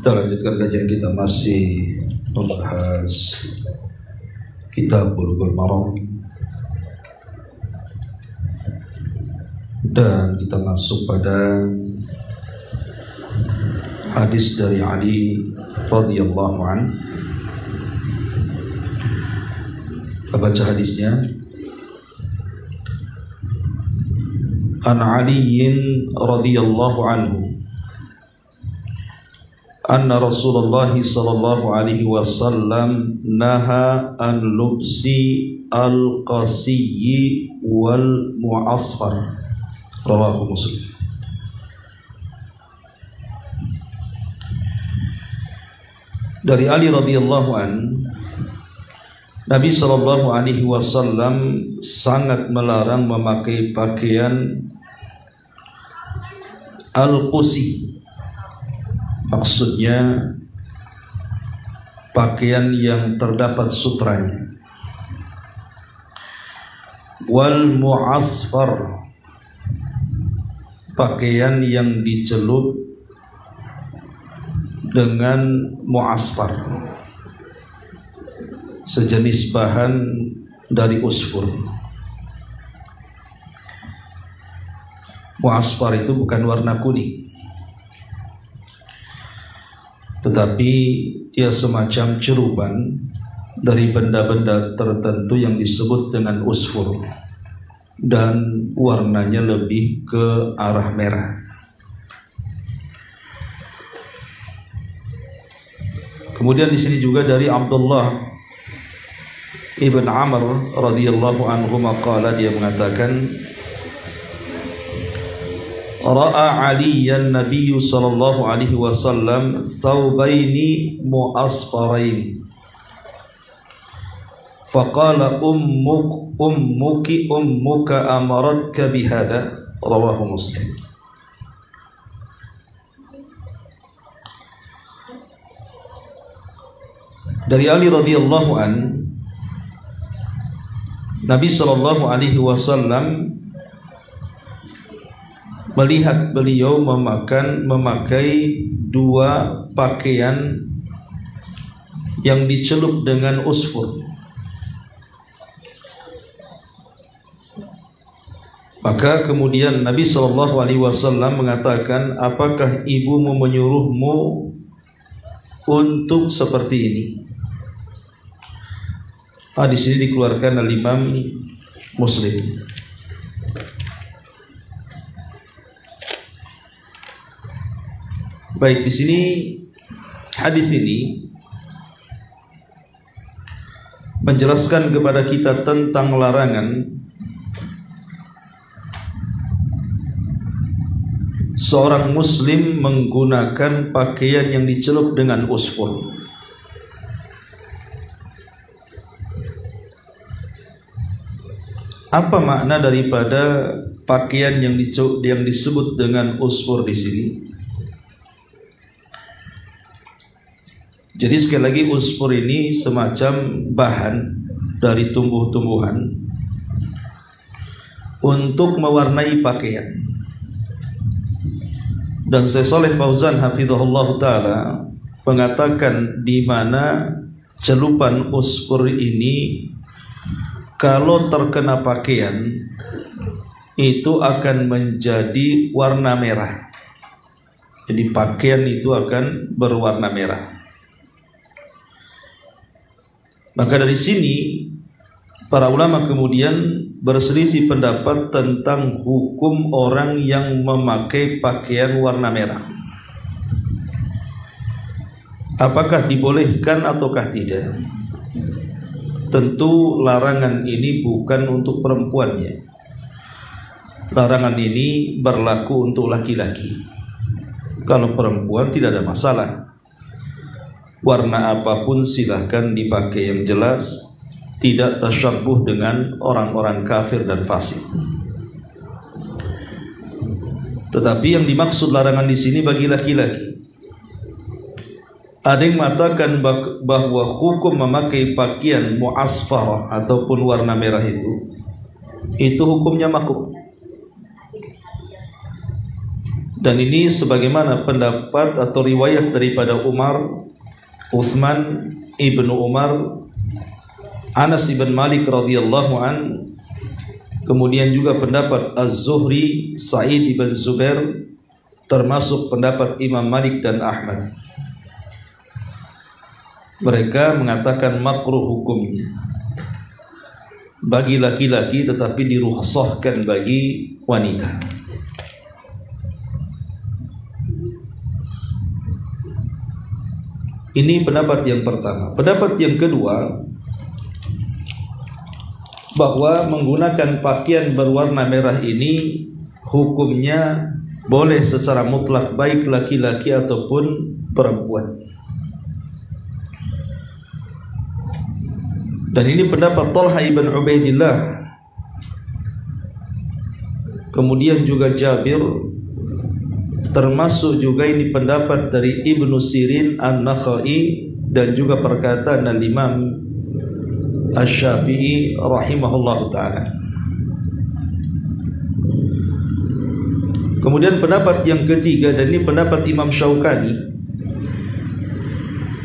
Kita lanjutkan kajian kita, masih membahas Kitab Bulughul Maram, dan kita masuk pada hadis dari Ali radhiyallahu anhu. Kita baca hadisnya. An Aliin radhiyallahu anhu anna Rasulullah sallallahu alaihi wasallam naha an lubsi al-qasiyyi wal mu'asfar, rawahu Muslim. Dari Ali radhiyallahu an, Nabi sallallahu alaihi wasallam sangat melarang memakai pakaian al-qusi. Maksudnya pakaian yang terdapat sutranya. Wal mu'asfar, pakaian yang dicelup dengan mu'asfar, sejenis bahan dari usfur. Mu'asfar itu bukan warna kuning, tetapi dia semacam ceruban dari benda-benda tertentu yang disebut dengan usfur, dan warnanya lebih ke arah merah. Kemudian di sini juga dari Abdullah ibn Amr radhiyallahu anhu maqala, dia mengatakan, ra'a Aliyan Nabiyyu sallallahu alaihi wasallam thawbaini mu'asfaraini faqala ummuka amaratka bihada, rawahu Muslim. Dari Ali radhiyallahu an, Nabi sallallahu alaihi wasallam melihat beliau memakai dua pakaian yang dicelup dengan usfur. Maka kemudian Nabi SAW mengatakan, apakah ibumu menyuruhmu untuk seperti ini? Hadis ini dikeluarkan oleh Imam Muslim. Baik, di sini hadis ini menjelaskan kepada kita tentang larangan seorang muslim menggunakan pakaian yang dicelup dengan usfur. Apa makna daripada pakaian yang disebut dengan usfur di sini? Jadi sekali lagi, usfur ini semacam bahan dari tumbuh-tumbuhan untuk mewarnai pakaian. Dan Syekh Shalih Fauzan hafizahullah ta'ala mengatakan di mana celupan usfur ini kalau terkena pakaian itu akan menjadi warna merah. Jadi pakaian itu akan berwarna merah. Maka dari sini para ulama kemudian berselisih pendapat tentang hukum orang yang memakai pakaian warna merah. Apakah dibolehkan ataukah tidak? Tentu larangan ini bukan untuk perempuannya. Larangan ini berlaku untuk laki-laki. Kalau perempuan tidak ada masalah. Warna apapun silahkan dipakai yang jelas, tidak tasyabbuh dengan orang-orang kafir dan fasik. Tetapi yang dimaksud larangan di sini bagi laki-laki. Ada yang mengatakan bahwa hukum memakai pakaian mu'asfarah ataupun warna merah itu hukumnya makruh. Dan ini sebagaimana pendapat atau riwayat daripada Umar, Utsman ibnu Umar, Anas ibn Malik radhiyallahu an, kemudian juga pendapat Az-Zuhri, Sa'id ibn Zubair, termasuk pendapat Imam Malik dan Ahmad. Mereka mengatakan makruh hukumnya bagi laki-laki, tetapi dirukhsahkan bagi wanita. Ini pendapat yang pertama. Pendapat yang kedua, bahwa menggunakan pakaian berwarna merah ini hukumnya boleh secara mutlak, baik laki-laki ataupun perempuan. Dan ini pendapat Talha ibn Ubaidillah, kemudian juga Jabir, termasuk juga ini pendapat dari Ibnu Sirin An-Nakhai, dan juga perkataan Al-Imam Asy-Syafi'i rahimahullah ta'ala. Kemudian pendapat yang ketiga, dan ini pendapat Imam Syaukani,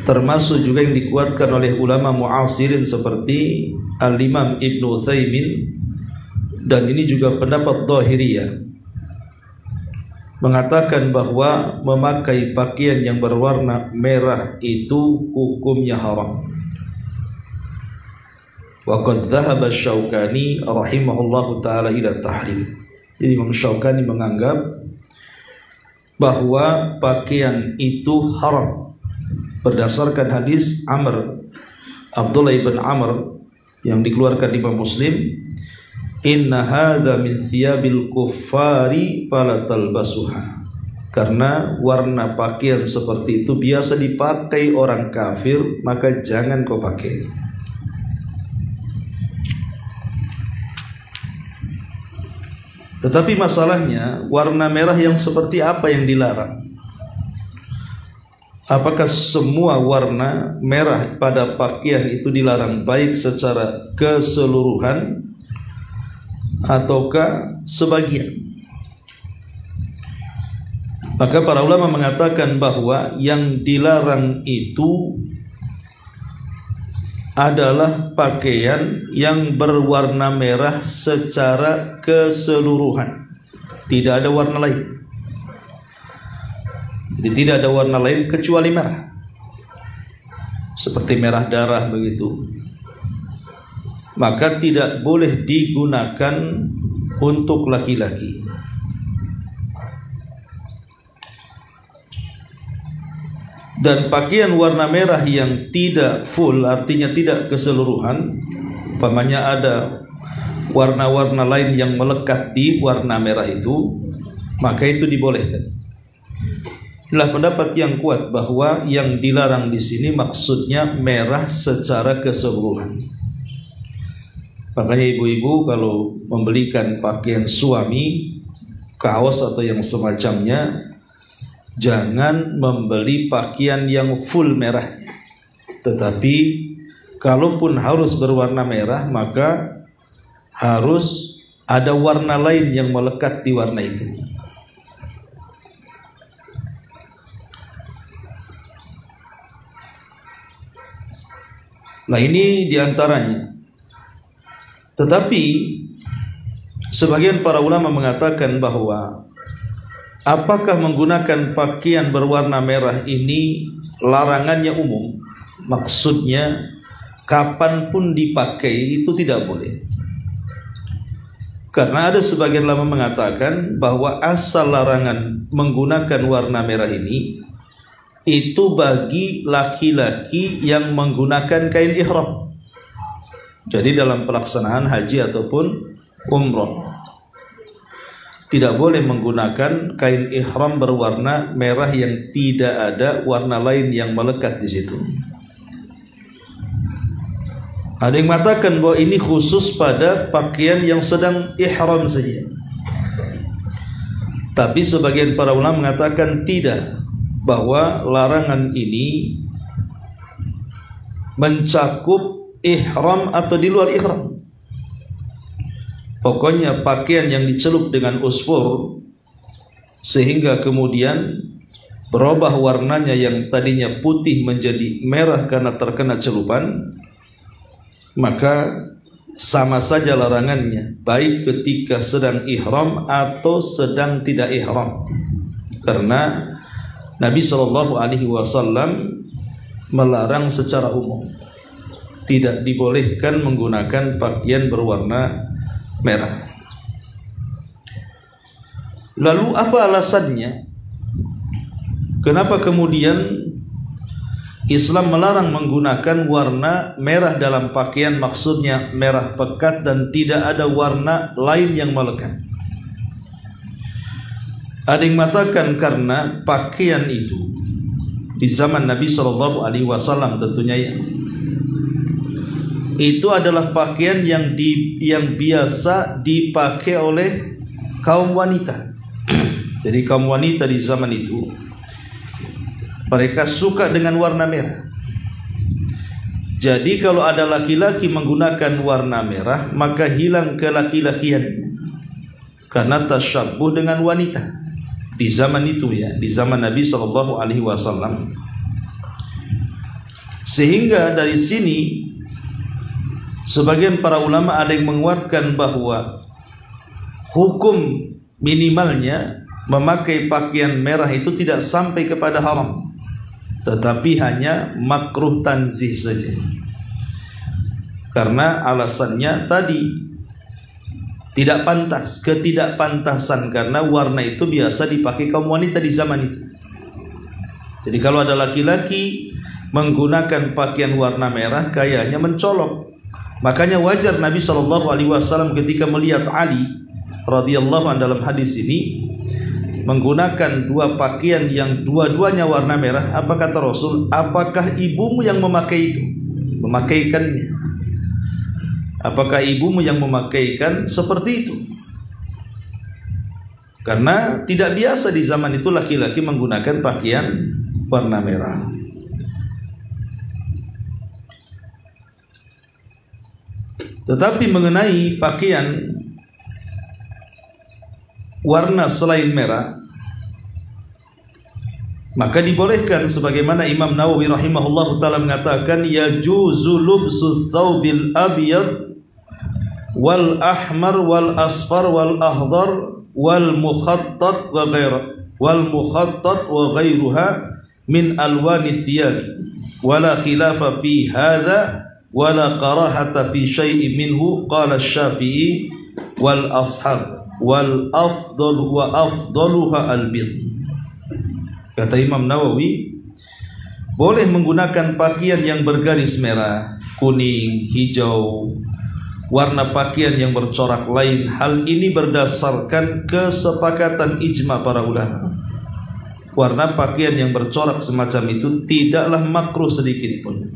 termasuk juga yang dikuatkan oleh ulama mu'asirin seperti Al-Imam Ibn Utsaimin, dan ini juga pendapat Dhahiriyah, mengatakan bahwa memakai pakaian yang berwarna merah itu hukumnya haram. Wa qad dhahaba Asy-Syaukani rahimahullahu taala ila tahrim. Jadi Imam Syaukani menganggap bahwa pakaian itu haram berdasarkan hadis Abdullah ibn Amr yang dikeluarkan Imam Muslim, inna hadza min thiyabil kuffari fala talbasuha, karena warna pakaian seperti itu biasa dipakai orang kafir, maka jangan kau pakai. Tetapi masalahnya, warna merah yang seperti apa yang dilarang? Apakah semua warna merah pada pakaian itu dilarang, baik secara keseluruhan ataukah sebagian? Maka para ulama mengatakan bahwa yang dilarang itu adalah pakaian yang berwarna merah secara keseluruhan, tidak ada warna lain. Jadi tidak ada warna lain kecuali merah, seperti merah darah begitu. Maka tidak boleh digunakan untuk laki-laki. Dan pakaian warna merah yang tidak full, artinya tidak keseluruhan, umpamanya ada warna-warna lain yang melekat di warna merah itu, maka itu dibolehkan. Inilah pendapat yang kuat bahwa yang dilarang di sini maksudnya merah secara keseluruhan. Makanya ibu-ibu kalau membelikan pakaian suami, kaos atau yang semacamnya, jangan membeli pakaian yang full merahnya. Tetapi kalaupun harus berwarna merah, maka harus ada warna lain yang melekat di warna itu. Nah ini diantaranya. Tetapi sebagian para ulama mengatakan bahwa apakah menggunakan pakaian berwarna merah ini larangannya umum? Maksudnya kapanpun dipakai itu tidak boleh. Karena ada sebagian ulama mengatakan bahwa asal larangan menggunakan warna merah ini itu bagi laki-laki yang menggunakan kain ihram. Jadi dalam pelaksanaan haji ataupun umroh tidak boleh menggunakan kain ihram berwarna merah yang tidak ada warna lain yang melekat di situ. Ada yang mengatakan bahwa ini khusus pada pakaian yang sedang ihram saja. Tapi sebagian para ulama mengatakan tidak, bahwa larangan ini mencakup ihram atau di luar ihram. Pokoknya pakaian yang dicelup dengan usfur sehingga kemudian berubah warnanya yang tadinya putih menjadi merah karena terkena celupan, maka sama saja larangannya, baik ketika sedang ihram atau sedang tidak ihram. Karena Nabi SAW melarang secara umum, tidak dibolehkan menggunakan pakaian berwarna merah. Lalu apa alasannya? Kenapa kemudian Islam melarang menggunakan warna merah dalam pakaian, maksudnya merah pekat dan tidak ada warna lain yang melekat? Ada yang mengatakan karena pakaian itu di zaman Nabi SAW tentunya ya, itu adalah pakaian yang biasa dipakai oleh kaum wanita. Jadi kaum wanita di zaman itu mereka suka dengan warna merah. Jadi kalau ada laki-laki menggunakan warna merah, maka hilang kelaki-lakiannya karena tasyabbuh dengan wanita. Di zaman itu ya, di zaman Nabi SAW. Sehingga dari sini sebagian para ulama ada yang menguatkan bahwa hukum minimalnya memakai pakaian merah itu tidak sampai kepada haram, tetapi hanya makruh tanzih saja. Karena alasannya tadi tidak pantas, ketidakpantasan, karena warna itu biasa dipakai kaum wanita di zaman itu. Jadi kalau ada laki-laki menggunakan pakaian warna merah, kayaknya mencolok. Makanya wajar Nabi SAW ketika melihat Ali radhiyallahu anhu dalam hadis ini menggunakan dua pakaian yang dua-duanya warna merah. Apa kata Rasul? Apakah ibumu yang memakai itu? Memakaikannya. Apakah ibumu yang memakaikan seperti itu? Karena tidak biasa di zaman itu laki-laki menggunakan pakaian warna merah. Tetapi mengenai pakaian warna selain merah, maka dibolehkan, sebagaimana Imam Nawawi rahimahullahu taala mengatakan, yajuzu lubsu thawbil abyad wal ahmar wal asfar wal akhdar wal mukhattat wa ghairuha min alwani thiyabi wala khilafa fi hadha wala karahata fi syai'in minhu, qala Syafi'i wal ashab wal afdal wa afdaluha al bid. Kata Imam Nawawi, boleh menggunakan pakaian yang bergaris merah, kuning, hijau, warna pakaian yang bercorak lain. Hal ini berdasarkan kesepakatan ijma para ulama. Warna pakaian yang bercorak semacam itu tidaklah makruh sedikit pun.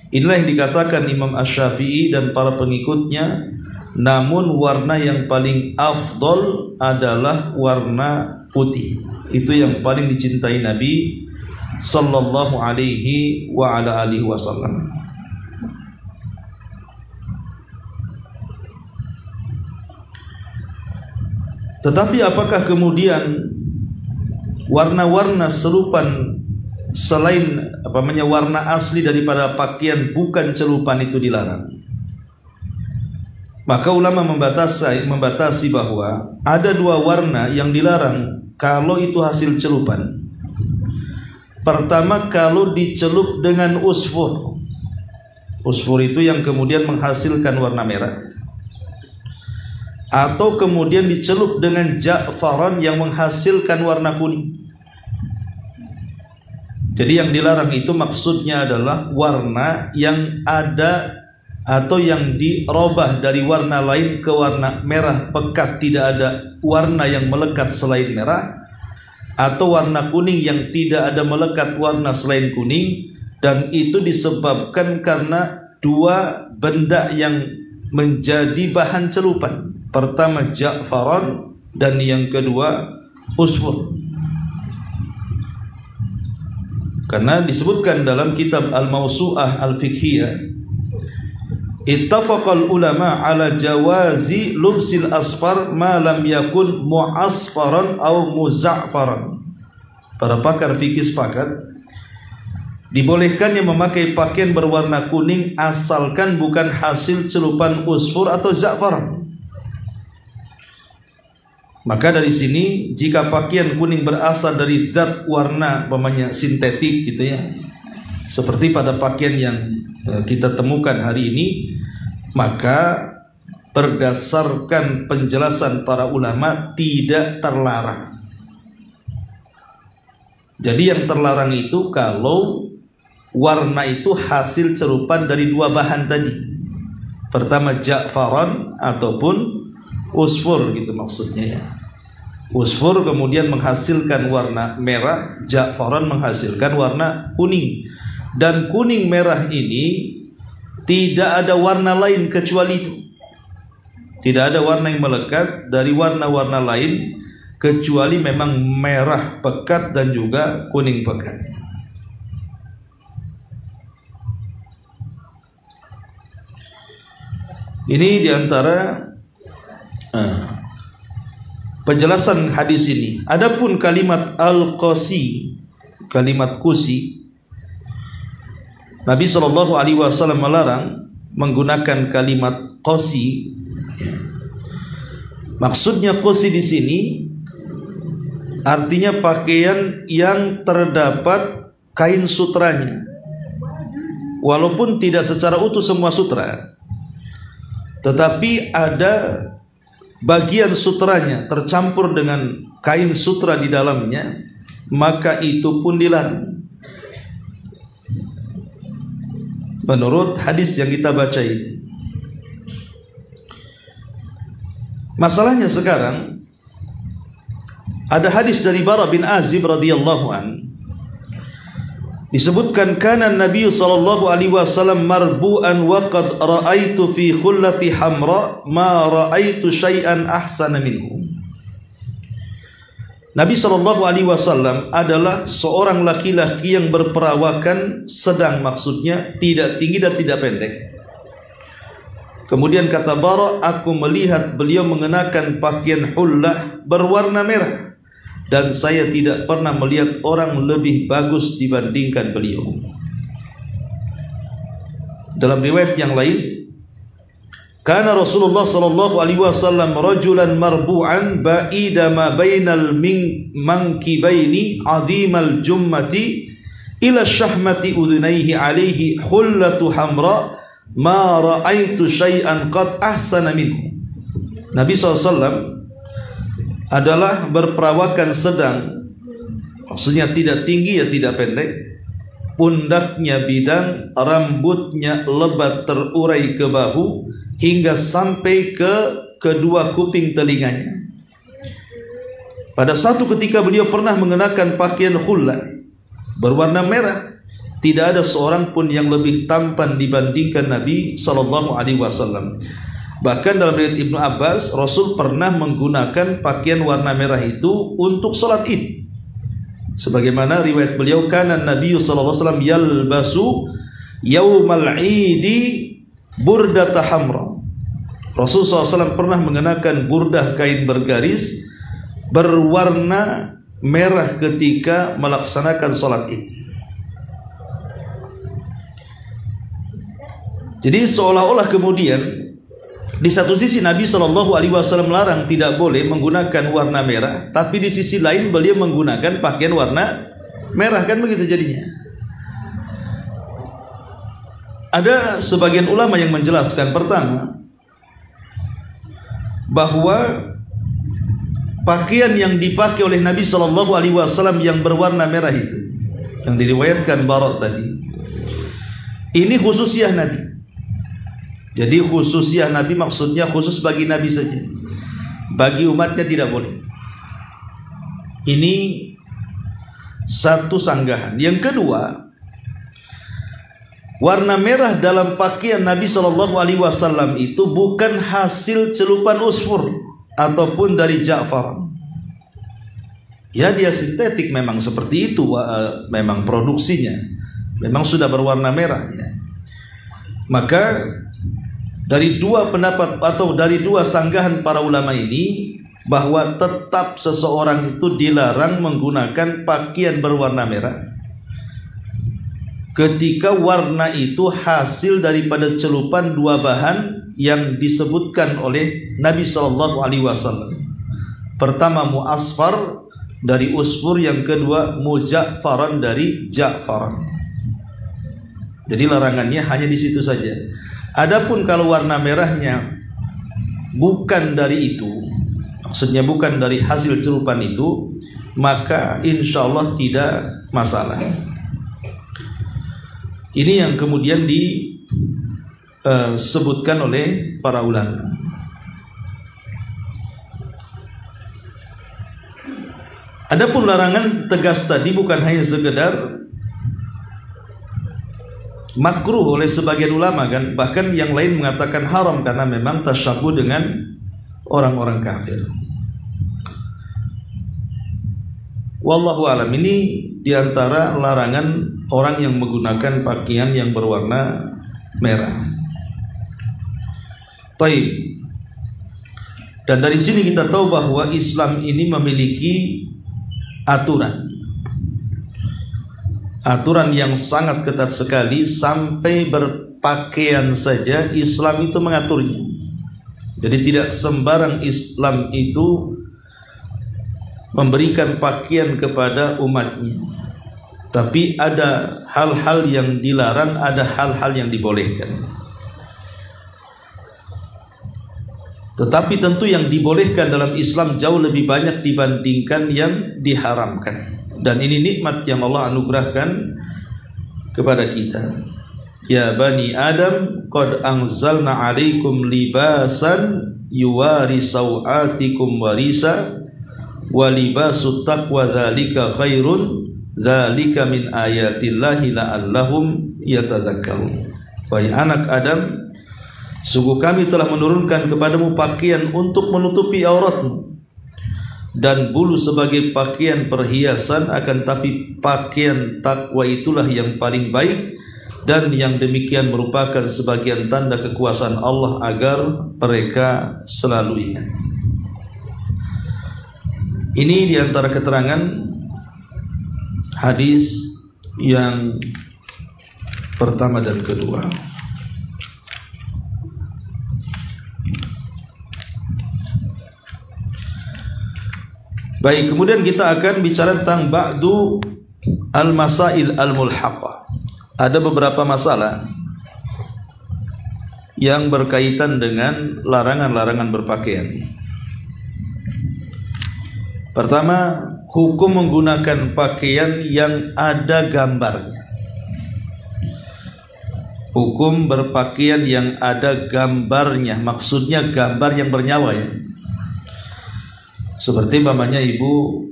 Inilah yang dikatakan Imam Asy-Syafi'i dan para pengikutnya. Namun warna yang paling afdol adalah warna putih. Itu yang paling dicintai Nabi sallallahu alaihi wa ala alihi wasallam. Tetapi apakah kemudian warna-warna serupan selain warna asli daripada pakaian bukan celupan itu dilarang? Maka ulama membatasi bahwa ada dua warna yang dilarang kalau itu hasil celupan. Pertama, kalau dicelup dengan usfur. Usfur itu yang kemudian menghasilkan warna merah. Atau kemudian dicelup dengan ja'faran yang menghasilkan warna kuning. Jadi yang dilarang itu maksudnya adalah warna yang ada atau yang dirubah dari warna lain ke warna merah pekat, tidak ada warna yang melekat selain merah, atau warna kuning yang tidak ada melekat warna selain kuning, dan itu disebabkan karena dua benda yang menjadi bahan celupan. Pertama ja'faran dan yang kedua usfur. Karena disebutkan dalam kitab Al-Mawsu'ah Al-Fiqhiyah ittafaqal ulama ala jawazi lubsil asfar ma lam yakun mu'asfaran aw muza'faran. Para pakar fikih sepakat dibolehkannya memakai pakaian berwarna kuning asalkan bukan hasil celupan usfur atau za'faran. Maka dari sini jika pakaian kuning berasal dari zat warna umpamanya sintetik gitu ya, seperti pada pakaian yang kita temukan hari ini, maka berdasarkan penjelasan para ulama tidak terlarang. Jadi yang terlarang itu kalau warna itu hasil cerupan dari dua bahan tadi. Pertama ja'faran ataupun usfur gitu maksudnya ya. Usfur kemudian menghasilkan warna merah, ja'faran menghasilkan warna kuning. Dan kuning merah ini tidak ada warna lain kecuali itu. Tidak ada warna yang melekat dari warna-warna lain kecuali memang merah pekat dan juga kuning pekat. Ini diantara penjelasan hadis ini. Adapun kalimat al-qasi, kalimat kusi, Nabi SAW melarang menggunakan kalimat qasi. Maksudnya qasi di sini artinya pakaian yang terdapat kain sutranya, walaupun tidak secara utuh semua sutra, tetapi ada bagian sutranya tercampur dengan kain sutra di dalamnya, maka itu pun dilarang. Menurut hadis yang kita baca ini. Masalahnya sekarang ada hadis dari Bara bin Azib radhiyallahu an. Disebutkan kana Nabi sallallahu alaihi wasallam marbu'an wa qad ra'aitu fi khullati hamra ma ra'aitu syai'an ahsana minhu. Nabi sallallahu alaihi wasallam adalah seorang laki-laki yang berperawakan sedang, maksudnya tidak tinggi dan tidak pendek. Kemudian kata Bara, aku melihat beliau mengenakan pakaian hullah berwarna merah, dan saya tidak pernah melihat orang lebih bagus dibandingkan beliau. Dalam riwayat yang lain, kana Rasulullah sallallahu alaihi wasallam rajulan marbu'an ba'ida ma bainal mankibaini azimal jummati ila syahmati udhunaihi alaihi hullatu hamra ma ra'aitu syai'an qad ahsana minhu. Nabi SAW adalah berperawakan sedang, maksudnya tidak tinggi ya tidak pendek, pundaknya bidang, rambutnya lebat terurai ke bahu hingga sampai ke kedua kuping telinganya. Pada satu ketika beliau pernah mengenakan pakaian khullah berwarna merah. Tidak ada seorang pun yang lebih tampan dibandingkan Nabi sallallahu alaihi wasallam. Bahkan dalam riwayat Ibnu Abbas, Rasul pernah menggunakan pakaian warna merah itu untuk salat Id. Sebagaimana riwayat beliau, kana Nabi sallallahu alaihi wasallam yalbasu yaumal Idi burdata hamra. Rasul SAW pernah mengenakan burdah kain bergaris berwarna merah ketika melaksanakan salat Id. Jadi seolah-olah kemudian di satu sisi Nabi Shallallahu Alaihi Wasallam melarang tidak boleh menggunakan warna merah, tapi di sisi lain beliau menggunakan pakaian warna merah, kan begitu jadinya. Ada sebagian ulama yang menjelaskan, pertama, bahwa pakaian yang dipakai oleh Nabi Shallallahu Alaihi Wasallam yang berwarna merah itu, yang diriwayatkan Bara tadi, ini khususiyah Nabi. Jadi khususiyah Nabi maksudnya khusus bagi Nabi saja, bagi umatnya tidak boleh. Ini satu sanggahan. Yang kedua, warna merah dalam pakaian Nabi Shallallahu Alaihi Wasallam itu bukan hasil celupan usfur ataupun dari ja'faran. Ya, dia sintetik memang seperti itu, memang produksinya memang sudah berwarna merah ya. Maka dari dua pendapat atau dari dua sanggahan para ulama ini, bahwa tetap seseorang itu dilarang menggunakan pakaian berwarna merah ketika warna itu hasil daripada celupan dua bahan yang disebutkan oleh Nabi SAW. Pertama mu'asfar dari usfur, yang kedua muja'faran dari ja'faran. Jadi larangannya hanya di situ saja. Adapun kalau warna merahnya bukan dari itu, maksudnya bukan dari hasil celupan itu, maka insya Allah tidak masalah. Ini yang kemudian disebutkan oleh para ulama. Adapun larangan tegas tadi bukan hanya sekedar makruh oleh sebagian ulama kan, bahkan yang lain mengatakan haram karena memang tasyabuh dengan orang-orang kafir. Wallahu alam, ini diantara larangan orang yang menggunakan pakaian yang berwarna merah. Taib. Dan dari sini kita tahu bahwa Islam ini memiliki aturan yang sangat ketat sekali, sampai berpakaian saja Islam itu mengaturnya. Jadi tidak sembarang Islam itu memberikan pakaian kepada umatnya, tapi ada hal-hal yang dilarang, ada hal-hal yang dibolehkan. Tetapi tentu yang dibolehkan dalam Islam jauh lebih banyak dibandingkan yang diharamkan. Dan ini nikmat yang Allah anugerahkan kepada kita. Ya bani Adam, qad anzalna alaikum libasan yuwari sawatikum warisa wa libasut taqwa dzalika khairun dzalika min ayatillahi la'allahum yatadzakkarun. Wahai anak Adam, sungguh kami telah menurunkan kepadamu pakaian untuk menutupi auratmu, dan bulu sebagai pakaian perhiasan, akan tapi pakaian takwa itulah yang paling baik, dan yang demikian merupakan sebagian tanda kekuasaan Allah agar mereka selalu ingat. Ini diantara keterangan hadis yang pertama dan kedua. Baik, kemudian kita akan bicara tentang ba'du al-masail al-mulhaqah. Ada beberapa masalah yang berkaitan dengan larangan-larangan berpakaian. Pertama, hukum menggunakan pakaian yang ada gambarnya. Hukum berpakaian yang ada gambarnya, maksudnya gambar yang bernyawa ya. Seperti mamanya ibu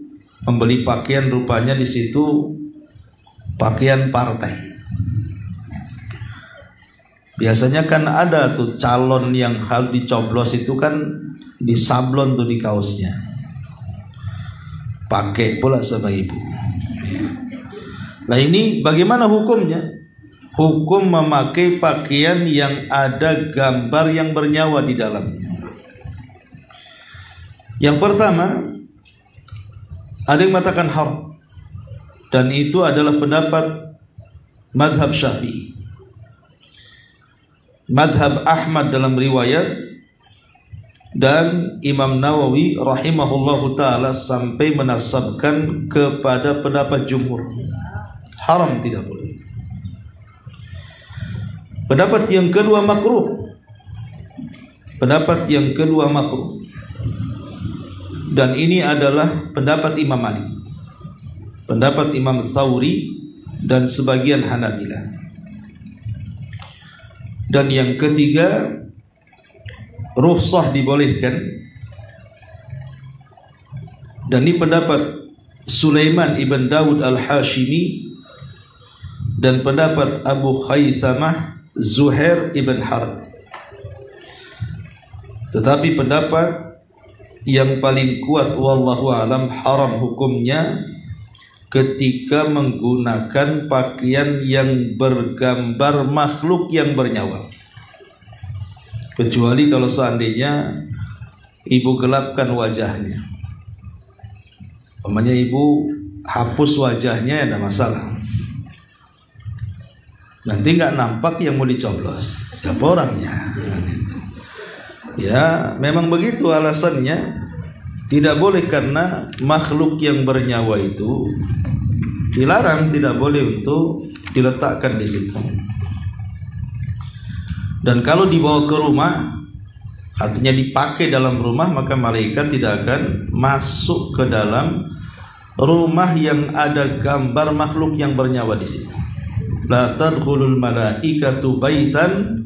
membeli pakaian, rupanya di situ pakaian partai. Biasanya kan ada tuh calon yang harus dicoblos itu kan disablon tuh di kaosnya. Pakai pula sama ibu. Nah ini bagaimana hukumnya? Hukum memakai pakaian yang ada gambar yang bernyawa di dalamnya. Yang pertama, ada yang mengatakan haram, dan itu adalah pendapat madhab Syafi'i. Madhab Ahmad dalam riwayat, dan Imam Nawawi rahimahullahu ta'ala sampai menasabkan kepada pendapat jumhur. Haram, tidak boleh. Pendapat yang kedua makruh. Pendapat yang kedua makruh. Dan ini adalah pendapat Imam Malik, pendapat Imam Thawri, dan sebagian Hanabilah. Dan yang ketiga, rukhsah dibolehkan. Dan ini pendapat Sulaiman ibn Dawud al-Hashimi dan pendapat Abu Khaythamah Zuhair ibn Harb. Tetapi pendapat yang paling kuat wallahu alam, haram hukumnya ketika menggunakan pakaian yang bergambar makhluk yang bernyawa. kecuali kalau seandainya ibu gelapkan wajahnya. Umpamanya ibu hapus wajahnya, ada masalah. Nanti nggak nampak yang mau dicoblos siapa orangnya. Ya memang begitu alasannya. Tidak boleh, karena makhluk yang bernyawa itu dilarang, tidak boleh untuk diletakkan di situ. Dan kalau dibawa ke rumah, artinya dipakai dalam rumah, maka malaikat tidak akan masuk ke dalam rumah yang ada gambar makhluk yang bernyawa di situ. La tadkhulul malaikatu baitan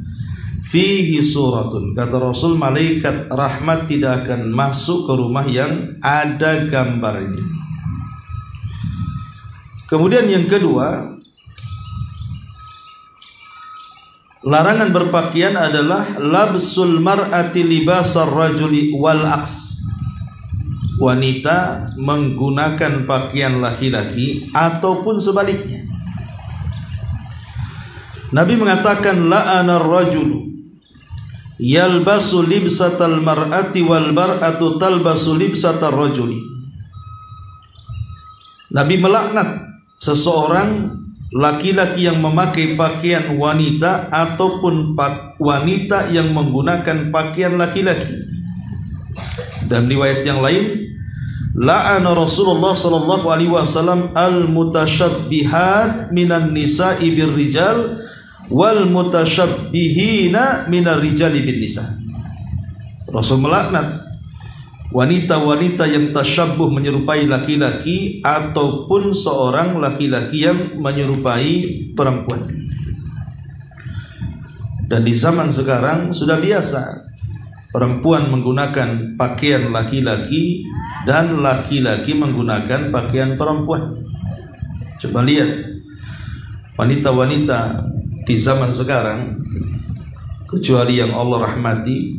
fihi suratun. Kata Rasul, malaikat rahmat tidak akan masuk ke rumah yang ada gambarnya. Kemudian yang kedua, larangan berpakaian adalah labsul mar'ati libasar rajuli wal aks. Wanita menggunakan pakaian laki-laki ataupun sebaliknya. Nabi mengatakan la'anar rajulu yalbasu libsatal mar'ati wal mar'atu talbasu libsatar rajuli. Nabi melaknat seseorang laki-laki yang memakai pakaian wanita ataupun wanita yang menggunakan pakaian laki-laki. Dan riwayat yang lain, la'ana Rasulullah sallallahu alaihi wasallam al-mutashabbihat minan nisa'i birrijal wal mutashabbihina minar rijali bin nisa. Rasul melaknat wanita-wanita yang tasyabbuh menyerupai laki-laki ataupun seorang laki-laki yang menyerupai perempuan. Dan di zaman sekarang sudah biasa perempuan menggunakan pakaian laki-laki dan laki-laki menggunakan pakaian perempuan. Coba lihat wanita-wanita di zaman sekarang, kecuali yang Allah rahmati,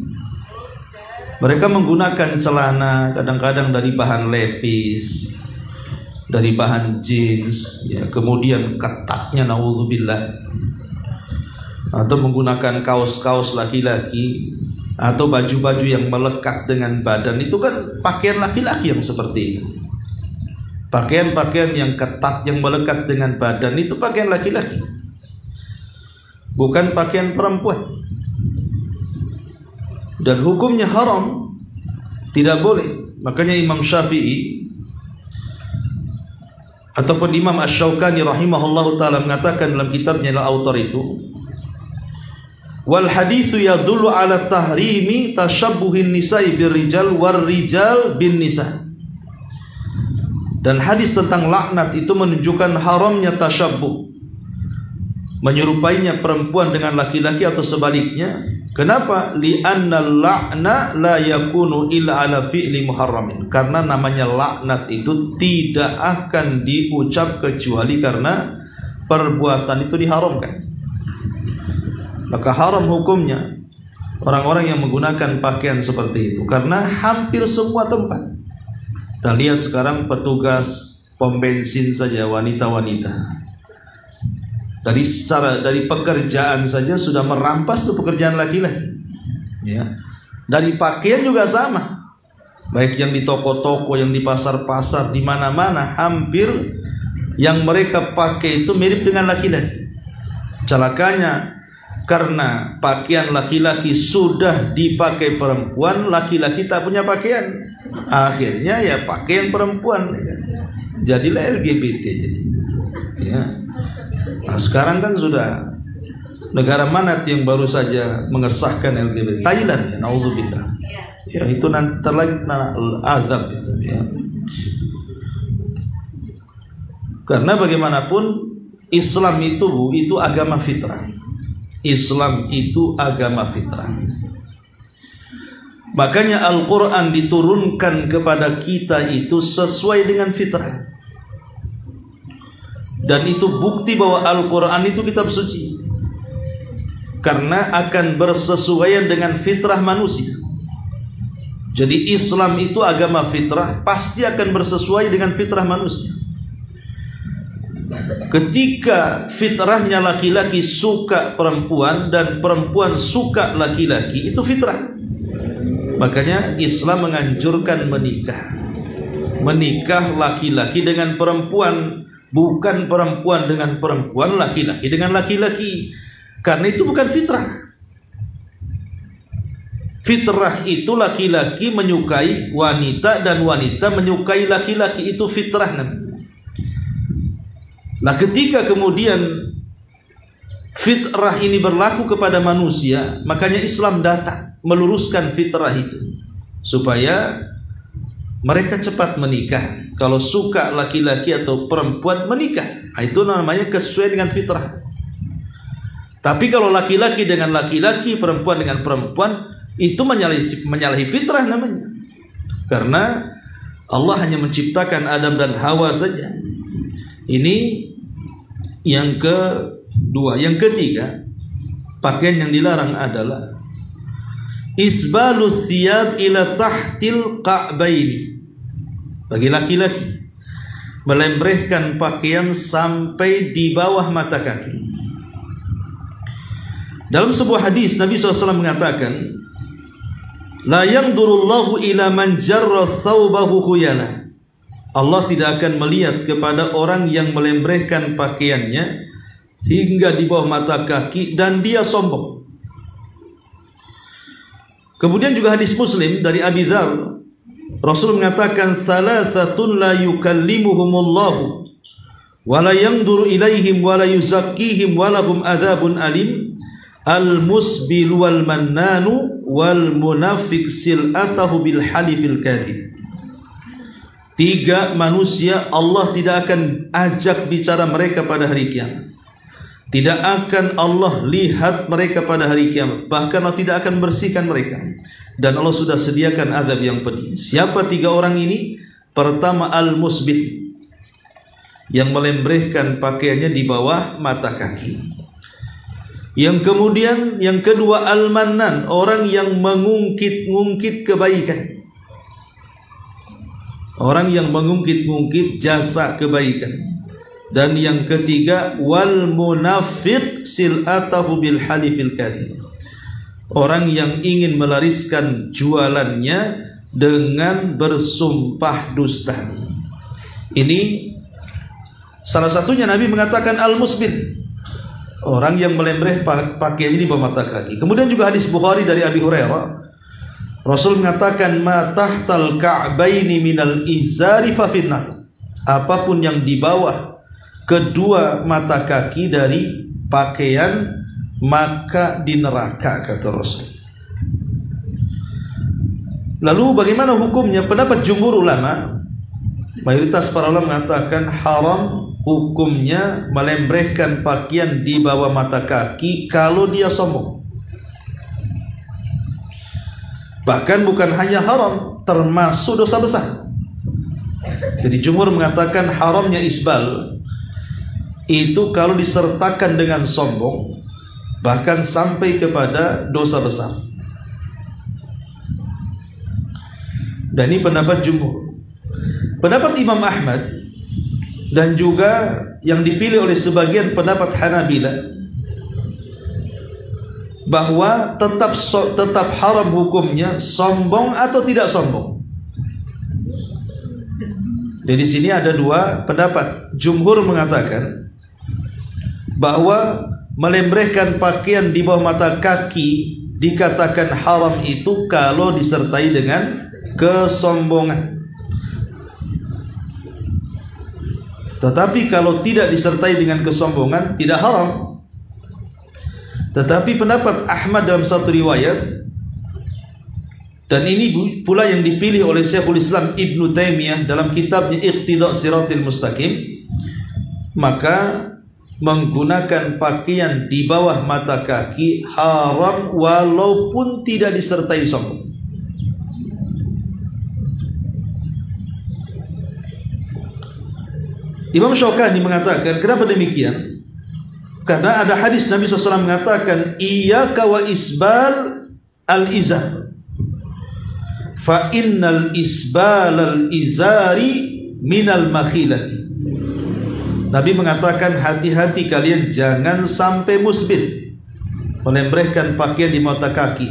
mereka menggunakan celana kadang-kadang dari bahan lepis, dari bahan jeans, ya, kemudian ketatnya naudzubillah, atau menggunakan kaos-kaos laki-laki atau baju-baju yang melekat dengan badan. Itu kan pakaian laki-laki yang seperti itu. Pakaian-pakaian yang ketat yang melekat dengan badan itu pakaian laki-laki, bukan pakaian perempuan. Dan hukumnya haram, tidak boleh. Makanya Imam Syafi'i ataupun Imam Asy-Syaukani rahimahullahu taala mengatakan dalam kitabnya Al-Awtar itu, wal haditsu yadullu ala tahrimi tashabbuhin nisa'i birrijal war rijal bin nisa. Dan hadis tentang laknat itu menunjukkan haramnya tasyabbuh, menyerupainya perempuan dengan laki-laki atau sebaliknya. Kenapa? Li'anna la'na la yakunu illa ala fi'li muharramin. Karena namanya laknat itu tidak akan diucap kecuali karena perbuatan itu diharamkan. Maka haram hukumnya orang-orang yang menggunakan pakaian seperti itu, karena hampir semua tempat. Kita lihat sekarang petugas pom bensin saja wanita-wanita. Dari pekerjaan saja sudah merampas tuh pekerjaan laki-laki. Ya. Dari pakaian juga sama. Baik yang di toko-toko, yang di pasar-pasar, di mana-mana hampir yang mereka pakai itu mirip dengan laki-laki. Celakanya karena pakaian laki-laki sudah dipakai perempuan, laki-laki tak punya pakaian. Akhirnya ya pakaian perempuan. Jadilah LGBT jadi. Ya. Nah, sekarang kan sudah negara mana yang baru saja mengesahkan LGBT? Thailand, ya, naudzubillah. Ya, itu nanti lagi azab itu, ya. Karena bagaimanapun Islam itu agama fitrah. Islam itu agama fitrah. Makanya Al-Quran diturunkan kepada kita itu sesuai dengan fitrah. Dan itu bukti bahwa Al-Quran itu kitab suci, karena akan bersesuaian dengan fitrah manusia. Jadi Islam itu agama fitrah, pasti akan bersesuai dengan fitrah manusia. Ketika fitrahnya laki-laki suka perempuan dan perempuan suka laki-laki, itu fitrah. Makanya Islam menganjurkan menikah. Menikah laki-laki dengan perempuan, bukan perempuan dengan perempuan, laki-laki dengan laki-laki. Karena itu bukan fitrah. Fitrah itu laki-laki menyukai wanita dan wanita menyukai laki-laki, itu fitrah namanya. Nah, ketika kemudian fitrah ini berlaku kepada manusia, makanya Islam datang meluruskan fitrah itu supaya mereka cepat menikah. Kalau suka laki-laki atau perempuan menikah, itu namanya sesuai dengan fitrah. Tapi kalau laki-laki dengan laki-laki, perempuan dengan perempuan, itu menyalahi fitrah namanya. Karena Allah hanya menciptakan Adam dan Hawa saja. Ini yang kedua. Yang ketiga, pakaian yang dilarang adalah isbalus thiyab ila tahtil ka'baini. Bagi laki-laki, melembrehkan pakaian sampai di bawah mata kaki. Dalam sebuah hadis Nabi SAW mengatakan, la yanzurullahu ila man jarra thawbahu khuyala. Allah tidak akan melihat kepada orang yang melembrehkan pakaiannya hingga di bawah mata kaki dan dia sombong. Kemudian juga hadis Muslim dari Abi Dzar, Rasul mengatakan, salasatun la yukallimuhumullahu wa la yanzuru ilaihim wa la yuzakkihim wa lahum adzabun alim, al-musbil wal mannanu wal munafiq sil'atahu bil halifil kadhib. 3 manusia Allah tidak akan ajak bicara mereka pada hari kiamat. Tidak akan Allah lihat mereka pada hari kiamat. Bahkan Allah tidak akan bersihkan mereka. Dan Allah sudah sediakan azab yang pedih. Siapa 3 orang ini? Pertama, al-musbih, yang melembrehkan pakaiannya di bawah mata kaki. Yang kemudian, yang kedua, al-mannan, orang yang mengungkit-ungkit kebaikan. Orang yang mengungkit-ungkit jasa kebaikan. Dan yang ketiga, wal munafiq sil'atahu bil halifil kadhib. Orang yang ingin melariskan jualannya dengan bersumpah dusta. Ini salah satunya Nabi mengatakan al-musbil, orang yang melembreh pakaiannya di bawah mata kaki. Kemudian juga hadis Bukhari dari Abi Hurairah, Rasul mengatakan, ma tahtal ka'baini minal izari fa finnar. Apapun yang di bawah kedua mata kaki dari pakaian, maka di neraka, kata Rasul. Lalu bagaimana hukumnya? Pendapat jumhur ulama, mayoritas para ulama mengatakan haram hukumnya melembrehkan pakaian di bawah mata kaki kalau dia sombong. Bahkan bukan hanya haram, termasuk dosa besar. Jadi jumhur mengatakan haramnya isbal itu kalau disertakan dengan sombong, bahkan sampai kepada dosa besar. Dan ini pendapat jumhur. Pendapat Imam Ahmad dan juga yang dipilih oleh sebagian pendapat Hanabilah, bahwa tetap haram hukumnya, sombong atau tidak sombong. Jadi di sini ada 2 pendapat. Jumhur mengatakan bahwa melembrehkan pakaian di bawah mata kaki dikatakan haram itu kalau disertai dengan kesombongan. Tetapi kalau tidak disertai dengan kesombongan, tidak haram. Tetapi pendapat Ahmad dalam satu riwayat, dan ini pula yang dipilih oleh Syekhul Islam Ibnu Taimiyah dalam kitabnya Iqtida' Shiratil Mustaqim, maka menggunakan pakaian di bawah mata kaki haram walaupun tidak disertai sombong. Imam Syaukani mengatakan, kenapa demikian? Karena ada hadis Nabi SAW mengatakan, iyyaka wa isbal al-izar, fa innal isbal al-izari minal makhilati. Nabi mengatakan, hati-hati kalian jangan sampai musbil, melembrehkan pakaian di mata kaki,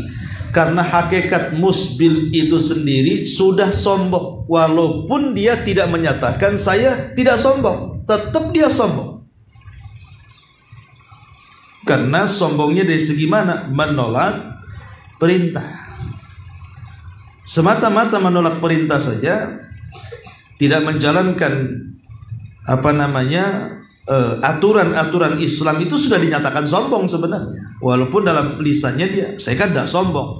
karena hakikat musbil itu sendiri sudah sombong. Walaupun dia tidak menyatakan saya tidak sombong, tetap dia sombong. Karena sombongnya dari segi mana? Menolak perintah. Semata-mata menolak perintah saja, tidak menjalankan aturan-aturan Islam, itu sudah dinyatakan sombong sebenarnya. Walaupun dalam lisannya dia, saya kan tidak sombong.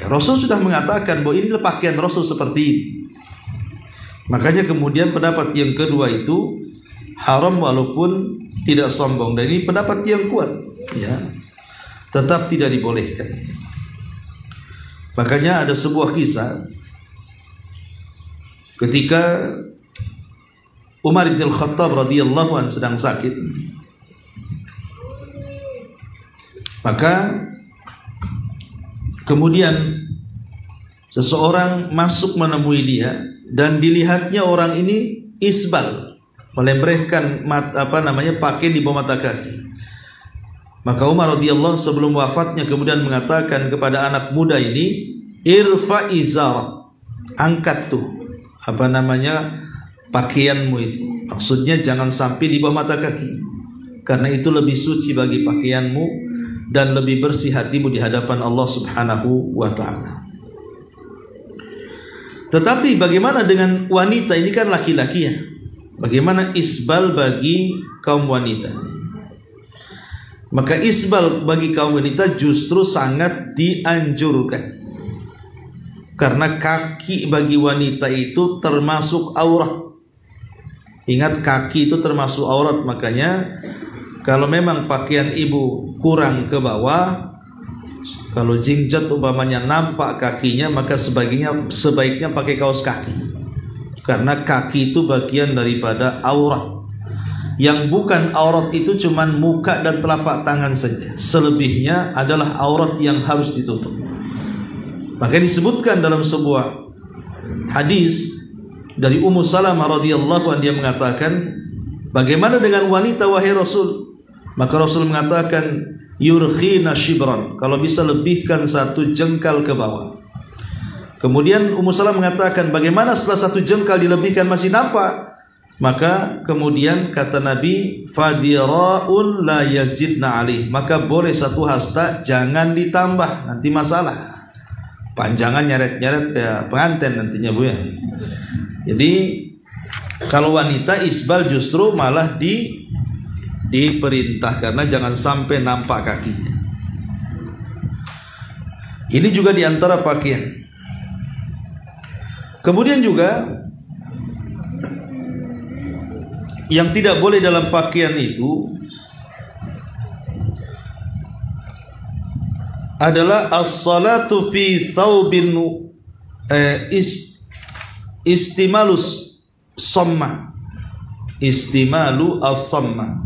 Rasul sudah mengatakan bahwa inilah pakaian Rasul seperti ini. Makanya kemudian pendapat yang kedua itu haram walaupun tidak sombong, dan ini pendapat yang kuat, ya, tetap tidak dibolehkan. Makanya ada sebuah kisah ketika Umar bin Khattab radhiyallahu anhu sedang sakit, maka kemudian seseorang masuk menemui dia, dan dilihatnya orang ini isbal, melembrehkan pakaian di bawah mata kaki. Maka Umar radhiyallahu sebelum wafatnya kemudian mengatakan kepada anak muda ini, irfa izara, angkat tuh pakaianmu itu. Maksudnya jangan sampai di bawah mata kaki, karena itu lebih suci bagi pakaianmu dan lebih bersih hatimu di hadapan Allah Subhanahu wa ta'ala. Tetapi bagaimana dengan wanita? Ini kan laki-laki ya. Bagaimana isbal bagi kaum wanita? Maka isbal bagi kaum wanita justru sangat dianjurkan, karena kaki bagi wanita itu termasuk aurat. Ingat, kaki itu termasuk aurat. Makanya kalau memang pakaian ibu kurang ke bawah, kalau jinjat umpamanya nampak kakinya, maka sebaiknya pakai kaos kaki, karena kaki itu bagian daripada aurat. Yang bukan aurat itu cuman muka dan telapak tangan saja. Selebihnya adalah aurat yang harus ditutup. Maka disebutkan dalam sebuah hadis dari Ummu Salamah radhiyallahu anha, dia mengatakan, bagaimana dengan wanita wahai Rasul? Maka Rasul mengatakan, yurkhina shibran, kalau bisa lebihkan 1 jengkal ke bawah. Kemudian Ummu Salamah mengatakan, bagaimana setelah 1 jengkal dilebihkan masih nampak? Maka kemudian kata Nabi, fadiraun la yazidna alih, maka boleh 1 hasta, jangan ditambah, nanti masalah. Panjangan nyeret-nyeret ya pengantin nantinya Bu ya. Jadi kalau wanita isbal justru malah diperintah, karena jangan sampai nampak kakinya. Ini juga diantara pakaian. Kemudian juga yang tidak boleh dalam pakaian itu adalah as-salatu fi thawbin istimalus somma. Istimalu as-somma.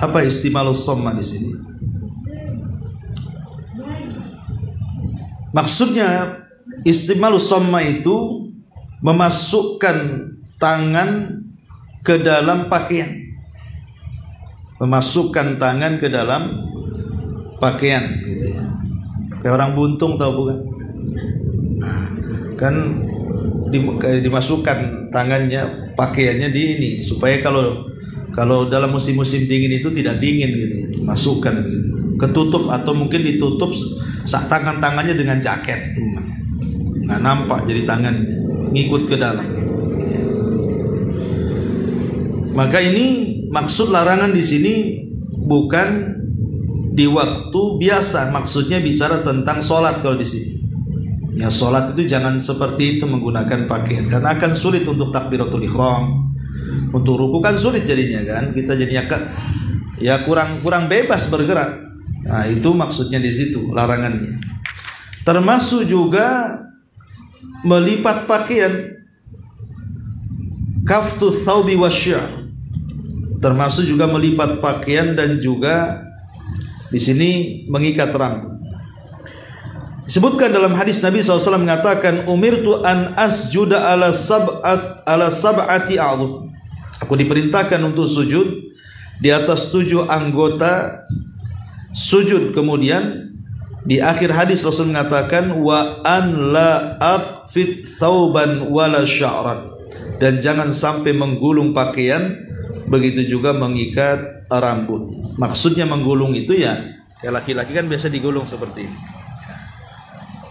Apa istimalus somma di sini? Maksudnya istimalus somma itu memasukkan tangan ke dalam pakaian, memasukkan tangan ke dalam pakaian, gitu ya. Kayak orang buntung, tahu bukan? Nah, kan dimasukkan tangannya, pakaiannya di ini, supaya kalau dalam musim-musim dingin itu tidak dingin, gitu. Masukkan, gitu. Ketutup atau mungkin ditutup tangannya dengan jaket, nggak nampak jadi tangannya, ngikut ke dalam. Maka ini maksud larangan di sini bukan di waktu biasa, maksudnya bicara tentang sholat. Kalau di sini, ya sholat itu jangan seperti itu menggunakan pakaian, karena akan sulit untuk takbiratul ihram, untuk ruku kan sulit jadinya kan, kita jadinya ya kurang bebas bergerak. Nah itu maksudnya di situ larangannya. Termasuk juga melipat pakaian, kaftu thawbi wasya', termasuk juga melipat pakaian dan juga di sini mengikat rambut. Disebutkan dalam hadis Nabi SAW mengatakan, umirtu an asjuda ala sab'ati a'dhum. Aku diperintahkan untuk sujud di atas 7 anggota sujud. Kemudian di akhir hadis Rasul mengatakan wa an la aqfit thawban wala sya'ran, dan jangan sampai menggulung pakaian, begitu juga mengikat rambut. Maksudnya menggulung itu ya laki-laki kan biasa digulung seperti ini.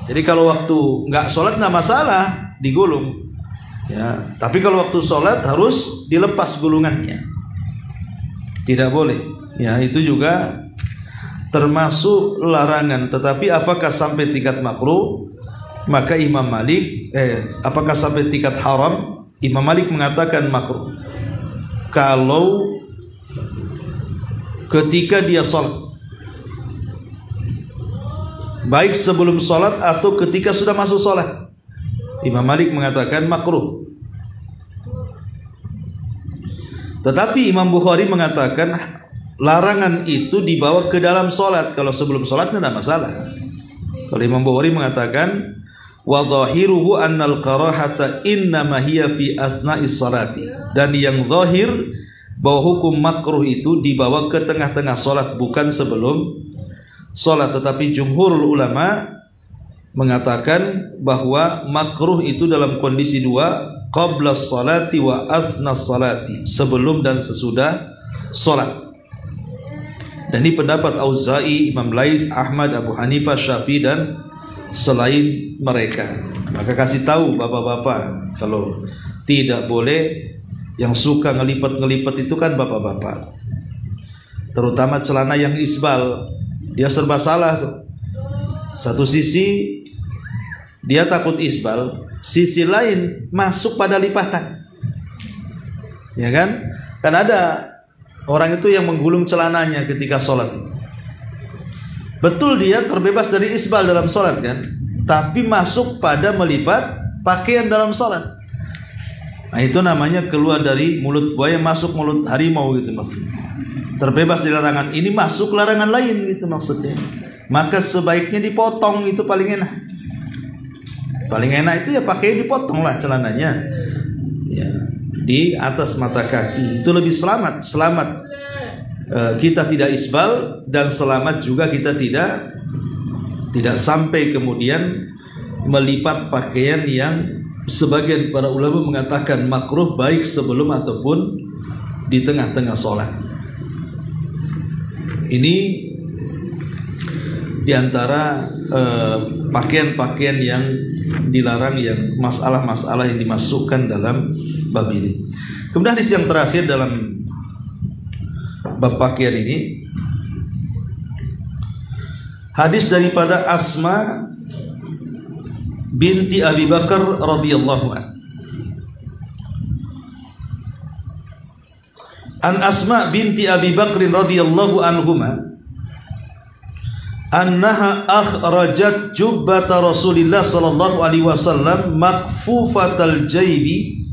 Jadi kalau waktu nggak sholat nggak masalah digulung, ya. Tapi kalau waktu sholat harus dilepas gulungannya, tidak boleh. Ya, itu juga termasuk larangan. Tetapi apakah sampai tingkat makruh? Maka Imam Malik, apakah sampai tingkat haram? Imam Malik mengatakan makruh kalau ketika dia sholat, baik sebelum sholat atau ketika sudah masuk sholat. Imam Malik mengatakan makruh. Tetapi Imam Bukhari mengatakan larangan itu dibawa ke dalam sholat. Kalau sebelum sholatnya tidak masalah. Kalau Imam Bukhari mengatakan wa dhahiruhu annal karahata innama hiya fi asna'is sholati, dan yang zahir bahwa hukum makruh itu dibawa ke tengah-tengah sholat, bukan sebelum sholat. Tetapi jumhurul ulama mengatakan bahwa makruh itu dalam kondisi dua, qabla sholati wa athna sholati, sebelum dan sesudah sholat. Dan ini pendapat Auza'i, Imam Laits, Ahmad, Abu Hanifah, Syafi'i dan selain mereka. Maka kasih tahu bapak-bapak, kalau tidak boleh. Yang suka ngelipat-ngelipat itu kan bapak-bapak, terutama celana yang isbal. Dia serba salah tuh. Satu sisi dia takut isbal, sisi lain masuk pada lipatan, ya kan? Kan ada orang itu yang menggulung celananya ketika sholat itu. Betul, dia terbebas dari isbal dalam sholat kan, tapi masuk pada melipat pakaian dalam sholat. Nah, itu namanya keluar dari mulut buaya masuk mulut harimau gitu maksudnya. Terbebas dari larangan ini masuk larangan lain gitu maksudnya. Maka sebaiknya dipotong, itu paling enak. Paling enak itu ya pakai dipotong lah celananya, ya, di atas mata kaki. Itu lebih selamat. Selamat kita tidak isbal, dan selamat juga kita tidak sampai kemudian melipat pakaian yang sebagian para ulama mengatakan makruh baik sebelum ataupun di tengah-tengah sholat. Ini diantara pakaian-pakaian yang dilarang, yang masalah-masalah yang dimasukkan dalam bab ini. Kemudian hadis yang terakhir dalam bab pakaian ini, hadis daripada Asma binti Abi Bakar radhiyallahu an. An Asma binti Abi Bakr radhiyallahu anhuma annaha akhrajat jubbata Rasulillah sallallahu alaihi wasallam makfufatal jaybi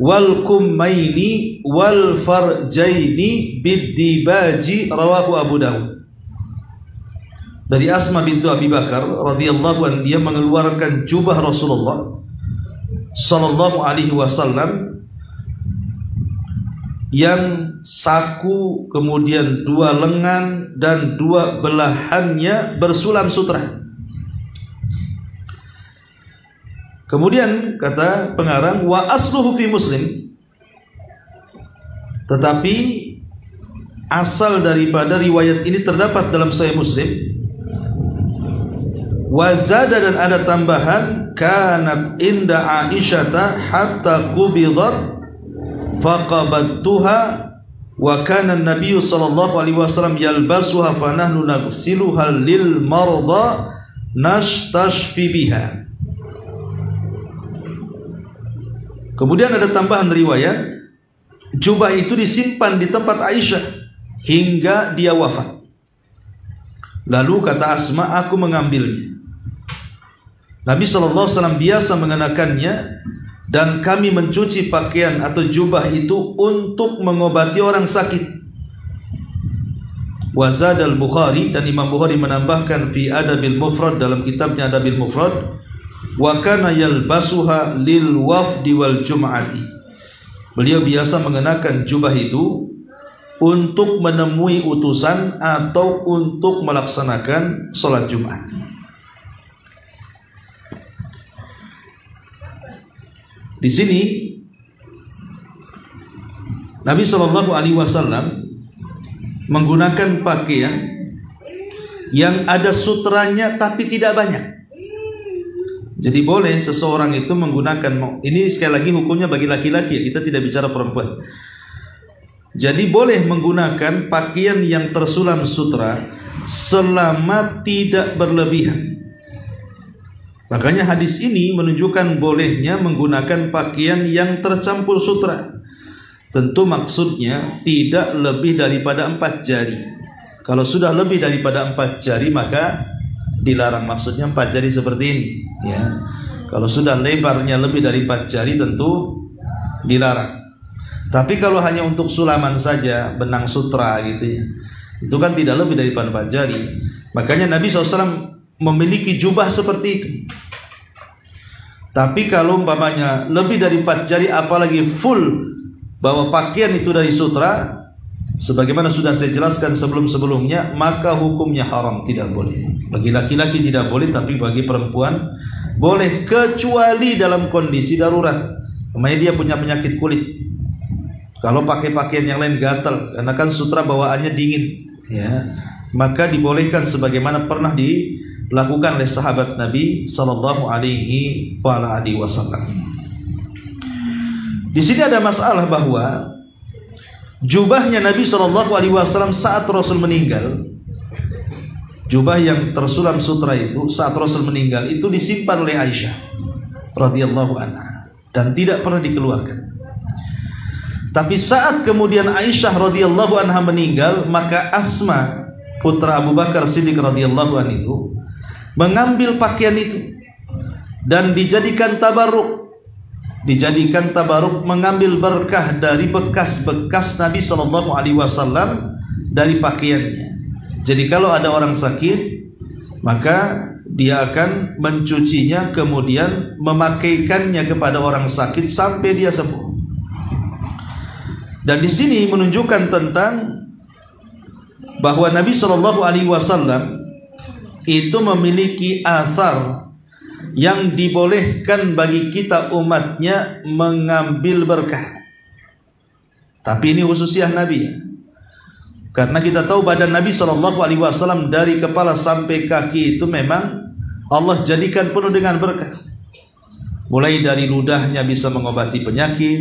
wal kummaini wal farjaini biddibaji, rawahu Abu Dawud. Dari Asma bintu Abi Bakar radhiyallahu anha, dia mengeluarkan jubah Rasulullah sallallahu alaihi wasallam yang saku, kemudian 2 lengan dan 2 belahannya bersulam sutra. Kemudian kata pengarang wa asluhu fi Muslim, tetapi asal daripada riwayat ini terdapat dalam Sahih Muslim. Wazada, dan ada tambahan, kanat inda Aisyata hatta qubidat faqabattuha wa kana an-nabiy sallallahu alaihi wasallam yalbasuha fa nahnu naghsiluha lil marda nastashfi biha. Kemudian ada tambahan riwayat, jubah itu disimpan di tempat Aisyah hingga dia wafat. Lalu kata Asma, aku mengambilnya. Nabi SAW biasa mengenakannya, dan kami mencuci pakaian atau jubah itu untuk mengobati orang sakit. Wazad al-Bukhari, dan Imam Bukhari menambahkan fi Adabil Mufrad, dalam kitabnya Adabil Mufrad, wa kana yalbasuha lil wafdi wal jum'ati, Beliau biasa mengenakan jubah itu untuk menemui utusan atau untuk melaksanakan sholat Jumat. Di sini Nabi SAW menggunakan pakaian yang ada sutranya tapi tidak banyak. Jadi boleh seseorang itu menggunakan, ini sekali lagi hukumnya bagi laki-laki, kita tidak bicara perempuan. Jadi boleh menggunakan pakaian yang tersulam sutra selama tidak berlebihan. Makanya hadis ini menunjukkan bolehnya menggunakan pakaian yang tercampur sutra. Tentu maksudnya tidak lebih daripada 4 jari. Kalau sudah lebih daripada 4 jari maka dilarang. Maksudnya 4 jari seperti ini, ya. Kalau sudah lebarnya lebih dari 4 jari tentu dilarang. Tapi kalau hanya untuk sulaman saja, benang sutra gitu ya, itu kan tidak lebih daripada 4 jari. Makanya Nabi SAW memiliki jubah seperti itu. Tapi kalau umpamanya lebih dari 4 jari, apalagi full bahwa pakaian itu dari sutra, sebagaimana sudah saya jelaskan sebelum-sebelumnya, maka hukumnya haram, tidak boleh. Bagi laki-laki tidak boleh, tapi bagi perempuan boleh, kecuali dalam kondisi darurat. Namanya dia punya penyakit kulit. Kalau pakai pakaian yang lain gatal, karena kan sutra bawaannya dingin, ya, maka dibolehkan sebagaimana pernah dilakukan oleh sahabat Nabi Sallallahu Alaihi Wasallam. Di sini ada masalah bahwa jubahnya Nabi Sallallahu Alaihi Wasallam saat Rasul meninggal, jubah yang tersulam sutra itu saat Rasul meninggal itu disimpan oleh Aisyah radhiyallahu anha dan tidak pernah dikeluarkan. Tapi saat kemudian Aisyah radhiyallahu anha meninggal, maka Asma putra Abu Bakar Siddiq radhiyallahu anhu itu mengambil pakaian itu dan dijadikan tabarruk. Dijadikan tabarruk, mengambil berkah dari bekas-bekas Nabi Sallallahu Alaihi Wasallam dari pakaiannya. Jadi kalau ada orang sakit, maka dia akan mencucinya kemudian memakaikannya kepada orang sakit sampai dia sembuh. Dan di sini menunjukkan tentang bahwa Nabi Sallallahu Alaihi Wasallam itu memiliki asar yang dibolehkan bagi kita umatnya mengambil berkah. Tapi ini khususiah Nabi, karena kita tahu badan Nabi Sallallahu Alaihi Wasallam dari kepala sampai kaki itu memang Allah jadikan penuh dengan berkah. Mulai dari ludahnya bisa mengobati penyakit,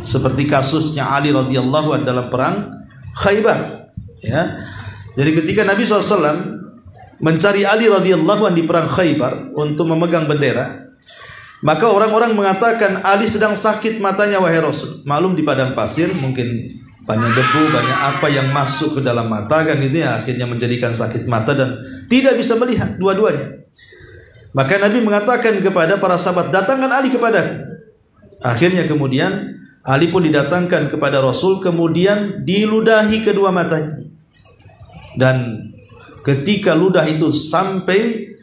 seperti kasusnya Ali radhiyallahu anhu dalam perang Khaybar, ya. Jadi ketika Nabi SAW mencari Ali radhiyallahu anhu di perang Khaybar untuk memegang bendera, maka orang-orang mengatakan Ali sedang sakit matanya wahai Rasul. Maklum di padang pasir mungkin banyak debu, banyak apa yang masuk ke dalam mata kan, itu ya, akhirnya menjadikan sakit mata dan tidak bisa melihat dua-duanya. Maka Nabi mengatakan kepada para sahabat, datangkan Ali kepadaku. Akhirnya kemudian Ali pun didatangkan kepada Rasul, kemudian diludahi kedua matanya. Dan ketika ludah itu sampai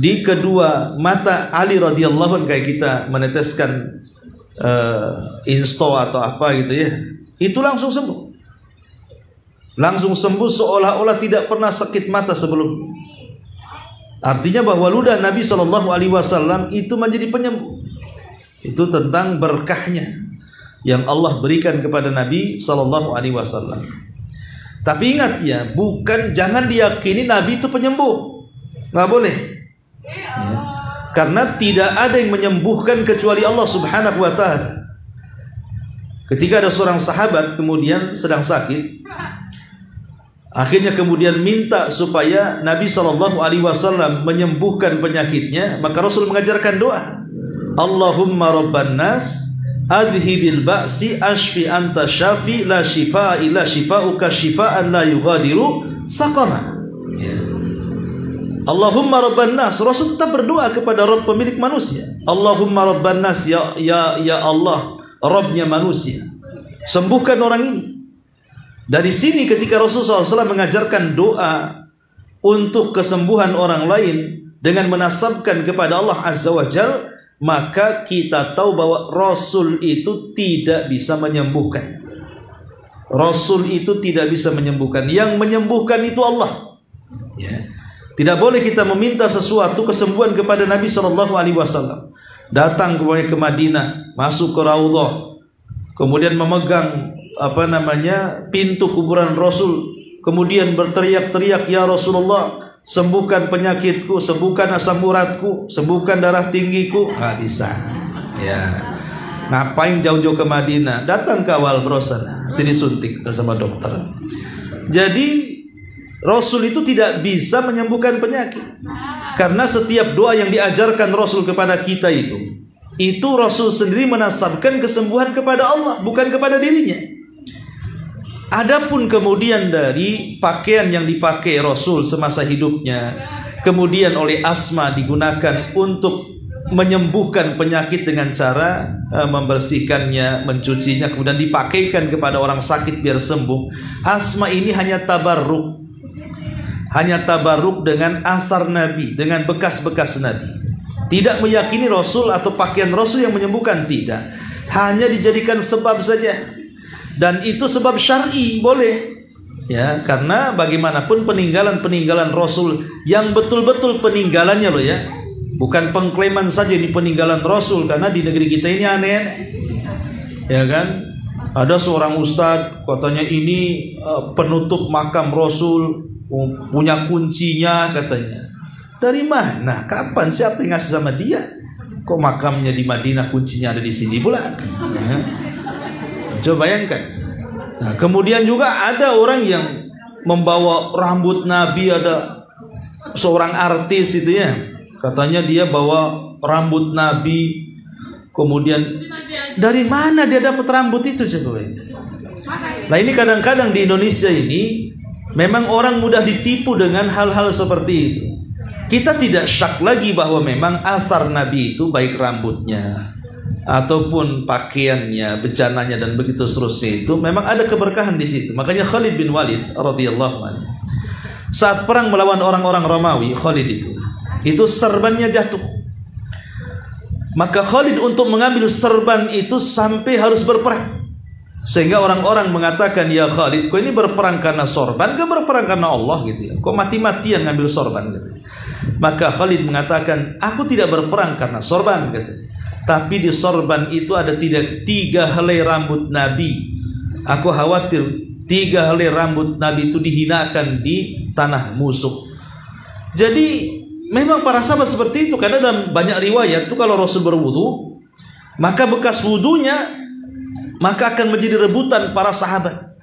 di kedua mata Ali radhiyallahu anhu, kayak kita meneteskan insto atau apa gitu ya, itu langsung sembuh. Langsung sembuh seolah-olah tidak pernah sakit mata sebelumnya. Artinya bahwa ludah Nabi Sallallahu Alaihi Wasallam itu menjadi penyembuh. Itu tentang berkahnya yang Allah berikan kepada Nabi Sallallahu Alaihi Wasallam. Tapi ingat ya, bukan, jangan diyakini Nabi itu penyembuh, nggak boleh. Ya. Karena tidak ada yang menyembuhkan kecuali Allah Subhanahu Wa Taala. Ketika ada seorang sahabat kemudian sedang sakit, akhirnya kemudian minta supaya Nabi Sallallahu Alaihi Wasallam menyembuhkan penyakitnya, maka Rasul mengajarkan doa, Allahumma rabban nas adhibil ba'si ashfi anta syafi la shifaa illa shifauka shifaan la yughadiru saqama. Ya. Allahumma rabban nas, Rasul tetap berdoa kepada Rabb pemilik manusia. Allahumma rabban nas, ya Allah, Rabbnya manusia, sembuhkan orang ini. Dari sini ketika Rasulullah SAW mengajarkan doa untuk kesembuhan orang lain dengan menasabkan kepada Allah Azza wa Jal, maka kita tahu bahwa Rasul itu tidak bisa menyembuhkan. Rasul itu tidak bisa menyembuhkan. Yang menyembuhkan itu Allah. Ya. Tidak boleh kita meminta sesuatu kesembuhan kepada Nabi SAW. Datang ke Madinah, masuk ke Raudhah, kemudian memegang pintu kuburan Rasul, kemudian berteriak-teriak, "Ya Rasulullah, sembuhkan penyakitku, sembuhkan asam uratku, sembuhkan darah tinggiku." Nggak bisa. Ya. Ngapain jauh-jauh ke Madinah? Datang ke awal sana, nanti disuntik sama dokter. Jadi Rasul itu tidak bisa menyembuhkan penyakit. Karena setiap doa yang diajarkan Rasul kepada kita itu Rasul sendiri menasabkan kesembuhan kepada Allah, bukan kepada dirinya. Adapun kemudian dari pakaian yang dipakai Rasul semasa hidupnya, kemudian oleh Asma digunakan untuk menyembuhkan penyakit dengan cara membersihkannya, mencucinya, kemudian dipakaikan kepada orang sakit biar sembuh. Asma ini hanya tabarruk dengan asar Nabi, dengan bekas-bekas Nabi. Tidak meyakini Rasul atau pakaian Rasul yang menyembuhkan, tidak. Hanya dijadikan sebab saja. Dan itu sebab syar'i, boleh. Ya, karena bagaimanapun peninggalan Rasul yang betul-betul peninggalannya loh ya. Bukan pengklaiman saja ini peninggalan Rasul, karena di negeri kita ini aneh-aneh. Ya kan? Ada seorang ustadz katanya ini penutup makam Rasul, punya kuncinya katanya. Dari mana? Kapan? Siapa yang ngasih sama dia? Kok makamnya di Madinah, kuncinya ada di sini pula? Ya. Coba bayangkan. Nah, kemudian juga ada orang yang membawa rambut Nabi, ada seorang artis itu ya. Katanya dia bawa rambut Nabi. Kemudian dari mana dia dapat rambut itu? Coba bayangkan. Nah, ini kadang-kadang di Indonesia ini memang orang mudah ditipu dengan hal-hal seperti itu. Kita tidak syak lagi bahwa memang asar Nabi itu baik rambutnya ataupun pakaiannya, bejananya dan begitu seterusnya itu memang ada keberkahan di situ. Makanya Khalid bin Walid radhiyallahu anhu saat perang melawan orang-orang Romawi, Khalid itu serbannya jatuh. Maka Khalid untuk mengambil serban itu sampai harus berperang. Sehingga orang-orang mengatakan, "Ya Khalid, kau ini berperang karena sorban, kau berperang karena Allah gitu ya. Kau mati-matian ngambil sorban gitu." Maka Khalid mengatakan, "Aku tidak berperang karena sorban gitu. Tapi di sorban itu ada 3 helai rambut Nabi. Aku khawatir 3 helai rambut Nabi itu dihinakan di tanah musuh." Jadi memang para sahabat seperti itu. Karena dalam banyak riwayat itu kalau Rasul berwudu, maka bekas wudunya maka akan menjadi rebutan para sahabat.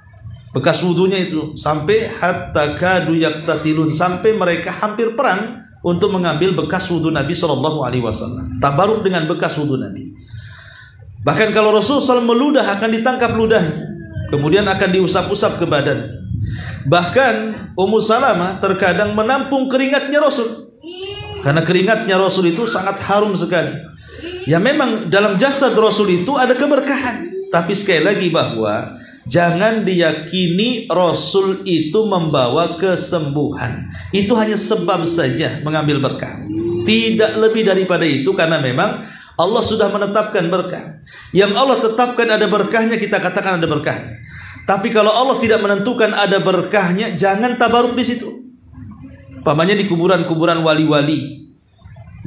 Bekas wudunya itu sampai hatta kadu yaktatilun, sampai mereka hampir perang untuk mengambil bekas wudu Nabi SAW. Tabaruk dengan bekas wudu Nabi. Bahkan kalau Rasul SAW meludah akan ditangkap ludahnya, kemudian akan diusap-usap ke badannya. Bahkan Ummu Salamah terkadang menampung keringatnya Rasul, karena keringatnya Rasul itu sangat harum sekali. Ya memang dalam jasad Rasul itu ada keberkahan. Tapi sekali lagi bahwa jangan diyakini Rasul itu membawa kesembuhan. Itu hanya sebab saja mengambil berkah. Tidak lebih daripada itu, karena memang Allah sudah menetapkan berkah. Yang Allah tetapkan ada berkahnya, kita katakan ada berkahnya. Tapi kalau Allah tidak menentukan ada berkahnya, jangan tabaruk di situ. Pamannya di kuburan-kuburan wali-wali,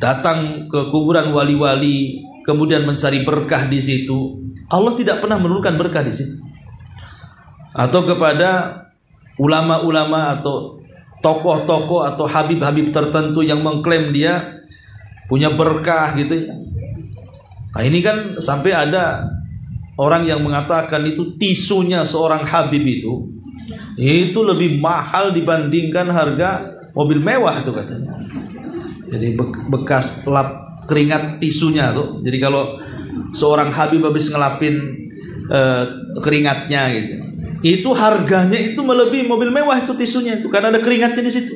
datang ke kuburan wali-wali, kemudian mencari berkah di situ. Allah tidak pernah menurunkan berkah di situ. Atau kepada ulama-ulama atau tokoh-tokoh atau habib-habib tertentu yang mengklaim dia punya berkah gitu ya. Nah, ini kan sampai ada orang yang mengatakan itu tisunya seorang habib itu lebih mahal dibandingkan harga mobil mewah itu katanya. Jadi bekas lap keringat tisunya tuh. Jadi kalau seorang habib habis ngelapin keringatnya gitu, itu harganya itu melebihi mobil mewah itu tisunya itu, karena ada keringatnya di situ.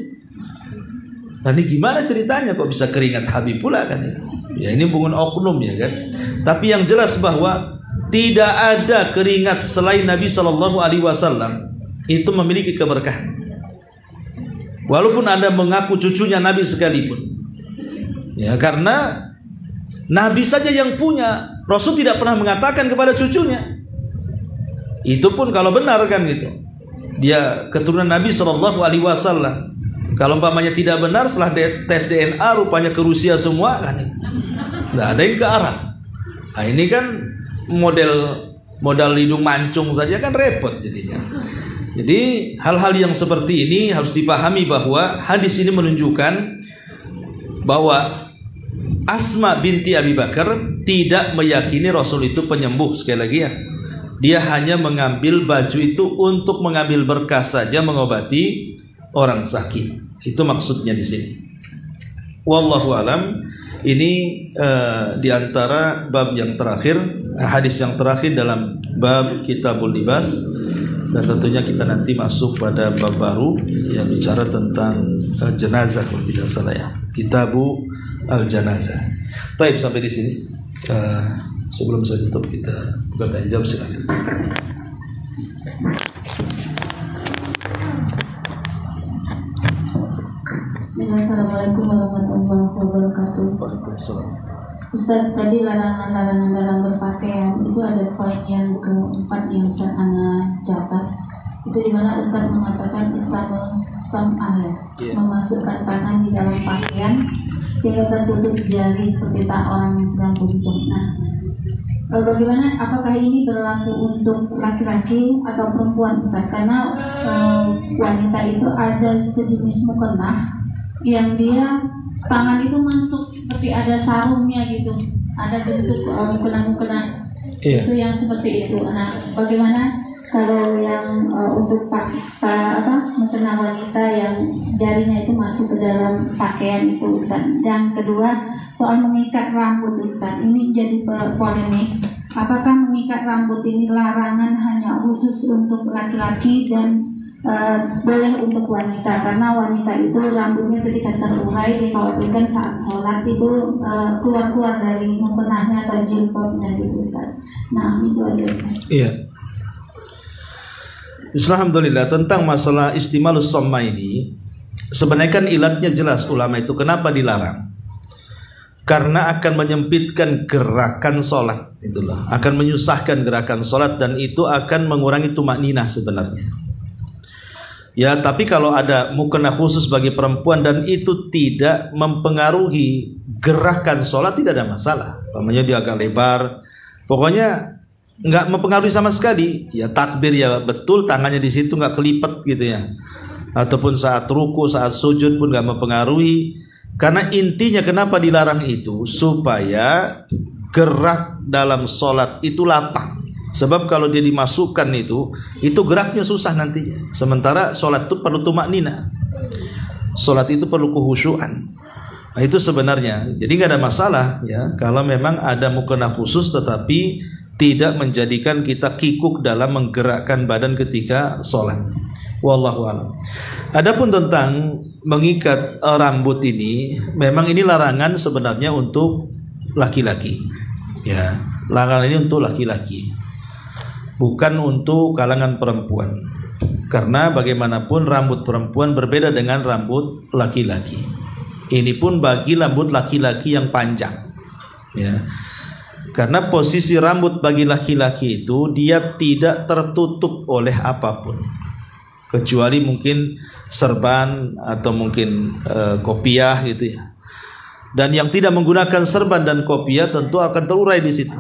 Nah, ini gimana ceritanya kok bisa keringat habib pula kan itu? Ya ini bukan oknum ya kan. Tapi yang jelas bahwa tidak ada keringat selain Nabi SAW itu memiliki keberkahan. Walaupun Anda mengaku cucunya Nabi sekalipun. Ya, karena Nabi saja yang punya, Rasul tidak pernah mengatakan kepada cucunya. Itu pun kalau benar kan gitu. Dia keturunan Nabi SAW. Kalau umpamanya tidak benar, setelah tes DNA rupanya ke Rusia semua kan itu. Nggak ada yang ke Arab. Nah ini kan modal hidung mancung saja kan repot jadinya. Jadi hal-hal yang seperti ini harus dipahami bahwa hadis ini menunjukkan bahwa Asma binti Abi Bakar tidak meyakini Rasul itu penyembuh. Sekali lagi ya, dia hanya mengambil baju itu untuk mengambil berkah saja, mengobati orang sakit. Itu maksudnya di sini. Wallahu alam. Ini diantara bab yang terakhir, hadis yang terakhir dalam bab Kitabul Libas. Dan tentunya kita nanti masuk pada bab baru yang bicara tentang jenazah kalau tidak salah ya. Kitabu Al-Janazah. Baik, sampai di sini. Sebelum saya tutup kita buka tanya jawab, silakan. Assalamualaikum warahmatullahi wabarakatuh. Ustaz, tadi larangan-larangan dalam berpakaian itu ada poin yang keempat yang Ustaz catat. Itu dimana Ustaz mengatakan Islam memasukkan tangan di dalam pakaian sehingga tertutup jari seperti tak orang yang sedang butuh. Nah, bagaimana? Apakah ini berlaku untuk laki-laki atau perempuan, Ustaz? Karena wanita itu ada sejenis mukena yang dia tangan itu masuk seperti ada sarungnya gitu, ada bentuk mukena-mukena itu yang seperti itu. Nah, bagaimana kalau yang untuk mukena wanita yang jarinya itu masuk ke dalam pakaian itu, Ustaz? Yang kedua, soal mengikat rambut, Ustaz. Ini jadi polemik. Apakah mengikat rambut ini larangan hanya khusus untuk laki-laki dan boleh untuk wanita? Karena wanita itu rambutnya ketika terurai dikhawatirkan saat sholat itu keluar dari mukenahnya atau jilbabnya gitu, Ustaz. Nah, itu aja. Iya. Alhamdulillah, tentang masalah istimalus somma ini sebenarnya kan ilatnya jelas ulama itu kenapa dilarang. Karena akan menyempitkan gerakan sholat, itulah akan menyusahkan gerakan sholat dan itu akan mengurangi tumakninah sebenarnya. Ya, tapi kalau ada mukena khusus bagi perempuan dan itu tidak mempengaruhi gerakan sholat, tidak ada masalah. Namanya dia agak lebar, pokoknya nggak mempengaruhi sama sekali. Ya takbir ya betul, tangannya di situ nggak kelipet gitu ya. Ataupun saat ruku, saat sujud pun nggak mempengaruhi. Karena intinya kenapa dilarang itu supaya gerak dalam sholat itu lapang. Sebab kalau dia dimasukkan itu geraknya susah nantinya. Sementara sholat itu perlu tumakninah. Sholat itu perlu khusyuan. Nah, itu sebenarnya. Jadi nggak ada masalah ya kalau memang ada mukena khusus tetapi tidak menjadikan kita kikuk dalam menggerakkan badan ketika sholat. Wallahu a'lam. Adapun tentang mengikat rambut ini, memang ini larangan sebenarnya untuk laki-laki. Ya, larangan ini untuk laki-laki, bukan untuk kalangan perempuan. Karena bagaimanapun rambut perempuan berbeda dengan rambut laki-laki. Ini pun bagi rambut laki-laki yang panjang. Ya. Karena posisi rambut bagi laki-laki itu dia tidak tertutup oleh apapun, kecuali mungkin serban atau mungkin kopiah gitu ya. Dan yang tidak menggunakan serban dan kopiah tentu akan terurai di situ.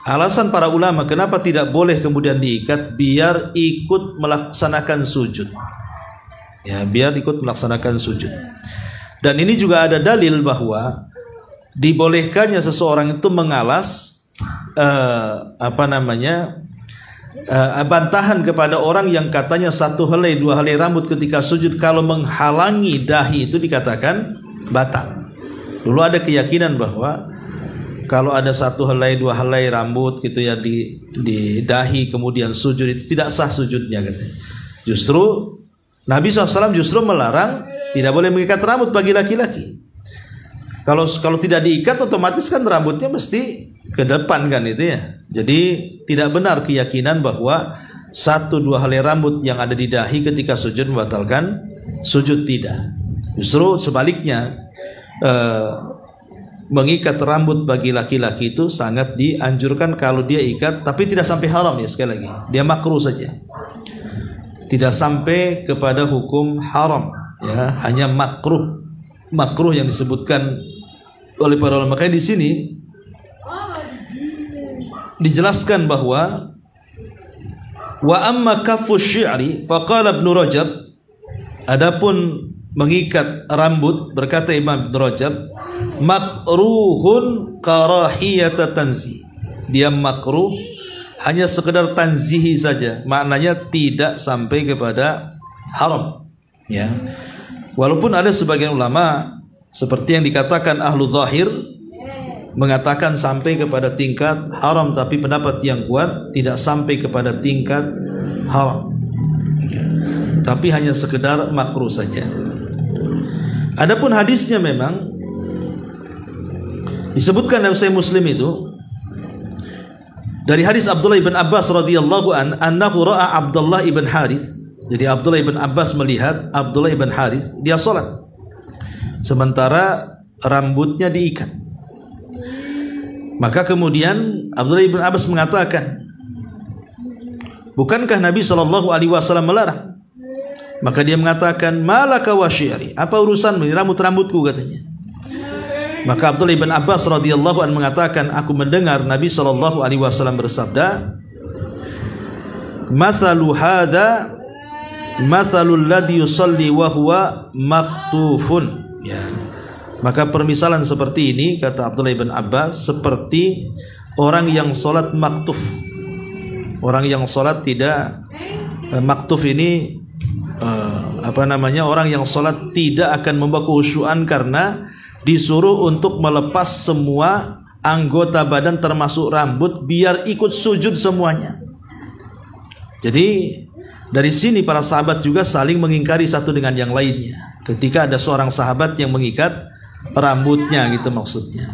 Alasan para ulama kenapa tidak boleh kemudian diikat, biar ikut melaksanakan sujud. Ya, biar ikut melaksanakan sujud. Dan ini juga ada dalil bahwa dibolehkannya seseorang itu mengalas bantahan kepada orang yang katanya satu helai dua helai rambut ketika sujud, kalau menghalangi dahi itu dikatakan batal. Dulu ada keyakinan bahwa kalau ada satu helai dua helai rambut gitu ya di dahi kemudian sujud itu tidak sah sujudnya katanya. Justru Nabi SAW justru melarang tidak boleh mengikat rambut bagi laki-laki. Kalau tidak diikat otomatis kan rambutnya mesti ke depan kan itu ya. Jadi tidak benar keyakinan bahwa satu dua helai rambut yang ada di dahi ketika sujud membatalkan sujud, tidak. Justru sebaliknya, mengikat rambut bagi laki-laki itu sangat dianjurkan kalau dia ikat, tapi tidak sampai haram ya, sekali lagi. Dia makruh saja. Tidak sampai kepada hukum haram ya, hanya makruh. Makruh yang disebutkan oleh para ulama. Makanya di sini dijelaskan bahwa wa amma kaffu syi'ri faqala Ibnu Rajab, adapun mengikat rambut berkata Imam Ibnu Rajab, makruhun karahiyata tanzih. Dia makruh hanya sekedar tanzihi saja, maknanya tidak sampai kepada haram ya. Walaupun ada sebagian ulama seperti yang dikatakan ahlu zahir mengatakan sampai kepada tingkat haram, tapi pendapat yang kuat tidak sampai kepada tingkat haram ya, tapi hanya sekedar makruh saja. Adapun hadisnya memang disebutkan dalam Sahih Muslim itu dari hadis Abdullah ibn Abbas radhiyallahu anhu ra'a Abdullah ibn Harith. Jadi Abdullah ibn Abbas melihat Abdullah ibn Harith dia salat sementara rambutnya diikat. Maka kemudian Abdullah ibn Abbas mengatakan, bukankah Nabi SAW melarang? Maka dia mengatakan, malaka wa syi'ri, apa urusanmu ini rambut-rambutku, katanya. Maka Abdullah ibn Abbas radhiyallahu anhu mengatakan, aku mendengar Nabi SAW bersabda, mathalu hadha mathalul ladzi yusalli wa huwa maktufun ya. Maka permisalan seperti ini, kata Abdullah ibn Abbas, seperti orang yang sholat maktuf. Orang yang sholat tidak maktuf ini orang yang sholat tidak akan membawa khusyuan karena disuruh untuk melepas semua anggota badan termasuk rambut biar ikut sujud semuanya. Jadi dari sini para sahabat juga saling mengingkari satu dengan yang lainnya. Ketika ada seorang sahabat yang mengikat rambutnya, gitu maksudnya.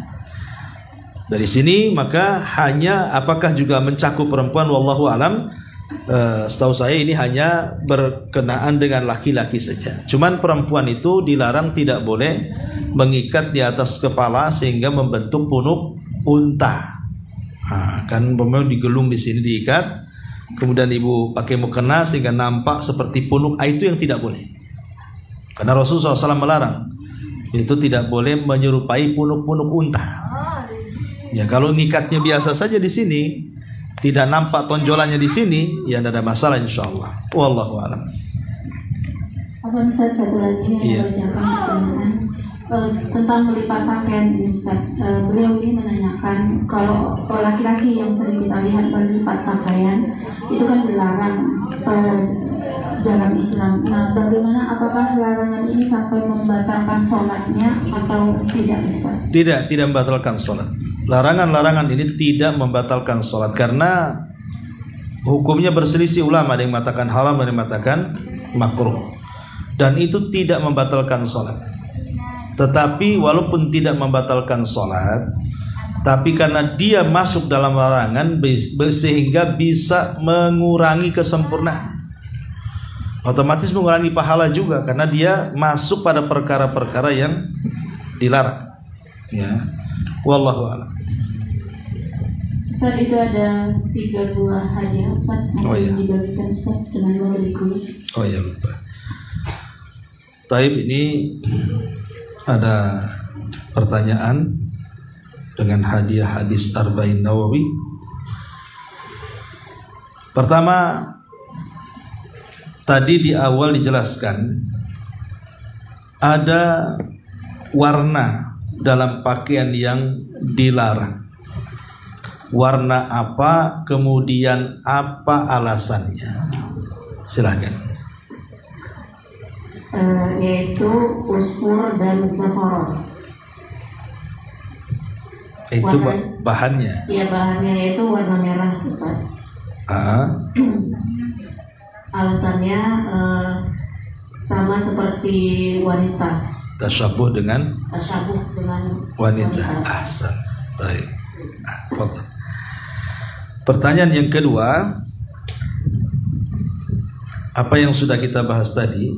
Dari sini maka hanya apakah juga mencakup perempuan, wallahu alam. Setahu saya ini hanya berkenaan dengan laki-laki saja. Cuman perempuan itu dilarang tidak boleh mengikat di atas kepala sehingga membentuk punuk unta. Kan memang digelung di sini diikat, kemudian ibu pakai mukena sehingga nampak seperti punuk. Itu yang tidak boleh. Karena Rasulullah SAW melarang. Itu tidak boleh menyerupai punuk-punuk unta. Ya, kalau ngikatnya biasa saja di sini, tidak nampak tonjolannya di sini, ya tidak ada masalah insyaallah. Wallahu a'lam. Apa misal satu lagi yang bacakan tentang melipat pakaian ini, Ustaz. Beliau ini menanyakan kalau laki-laki yang sering kita lihat melipat pakaian itu kan dilarang dalam Islam. Nah, bagaimana, apakah larangan ini sampai membatalkan sholatnya atau tidak, Ustaz? Tidak membatalkan sholat. Larangan-larangan ini tidak membatalkan sholat karena hukumnya berselisih ulama, ada yang mengatakan haram, ada yang mengatakan makruh, dan itu tidak membatalkan sholat. Tetapi walaupun tidak membatalkan sholat, tapi karena dia masuk dalam larangan sehingga bisa mengurangi kesempurnaan, otomatis mengurangi pahala juga karena dia masuk pada perkara-perkara yang dilarang. Ya, wallahu a'lam. Ustaz, itu ada 3 buah hadiah, Ustaz, yang dibagikan Ustaz dengan berikut. Oh ya, lupa. Taib, ini ada pertanyaan dengan hadiah hadis Arba'in Nawawi. Pertama, tadi di awal dijelaskan ada warna dalam pakaian yang dilarang. Warna apa, kemudian apa alasannya? Silakan. Yaitu usfur dan zafaron. Itu bahannya? Iya, bahannya yaitu warna merah, Ustaz. Alasannya sama seperti wanita. Tasyabuh dengan wanita. Ahsan. Baik. Pertanyaan yang kedua, apa yang sudah kita bahas tadi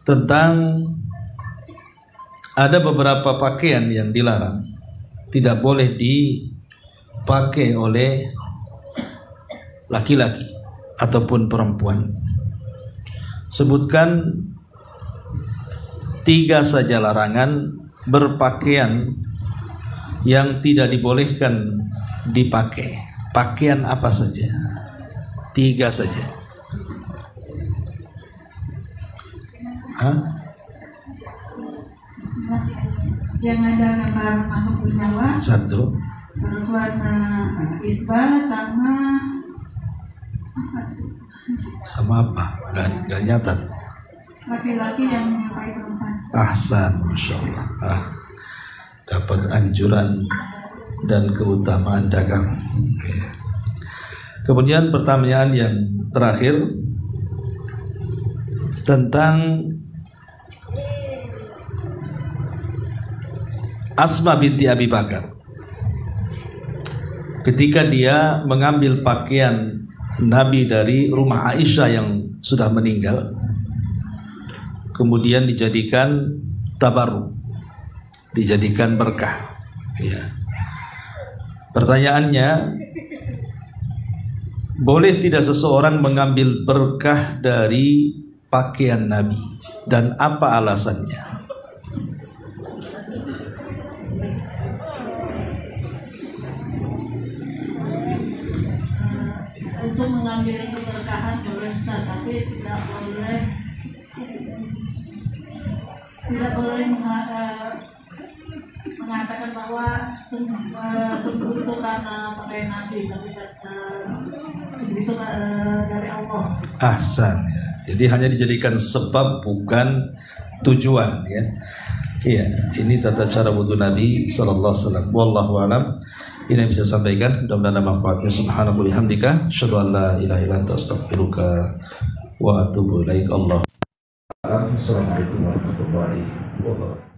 tentang ada beberapa pakaian yang dilarang, tidak boleh dipakai oleh laki-laki ataupun perempuan. Sebutkan 3 saja larangan berpakaian yang tidak dibolehkan dipakai. Pakaian apa saja? 3 saja. Yang ada gambar makhluk bernyawa. 1. Terus warna isbal sama apa? Gak nyatat. Laki-laki yang menyerupai perempuan. Ahsan, Masya Allah. Dapat anjuran dan keutamaan dagang. Kemudian pertanyaan yang terakhir tentang Asma binti Abi Bakar. Ketika dia mengambil pakaian Nabi dari rumah Aisyah yang sudah meninggal, kemudian dijadikan tabarruk, dijadikan berkah. Ya. Pertanyaannya, boleh tidak seseorang mengambil berkah dari pakaian Nabi, dan apa alasannya? Untuk mengambil keberkahan boleh Ustaz, tapi tidak boleh mengatakan bahwa sembuh itu karena pakai Nabi, tapi sembuh itu dari Allah. Ahsan, ya. Jadi hanya dijadikan sebab bukan tujuan, ya. Iya, ini tata cara wudhu Nabi sallallahu alaihi wasallam. Wallahu a'lam. Ini yang bisa sampaikan, mudah-mudahan ada manfaatnya. Subhanallahi wa bihamdika, asyhadu an la ilaha illa anta, astaghfiruka wa atubu ilaik. Assalamualaikum warahmatullahi wabarakatuh.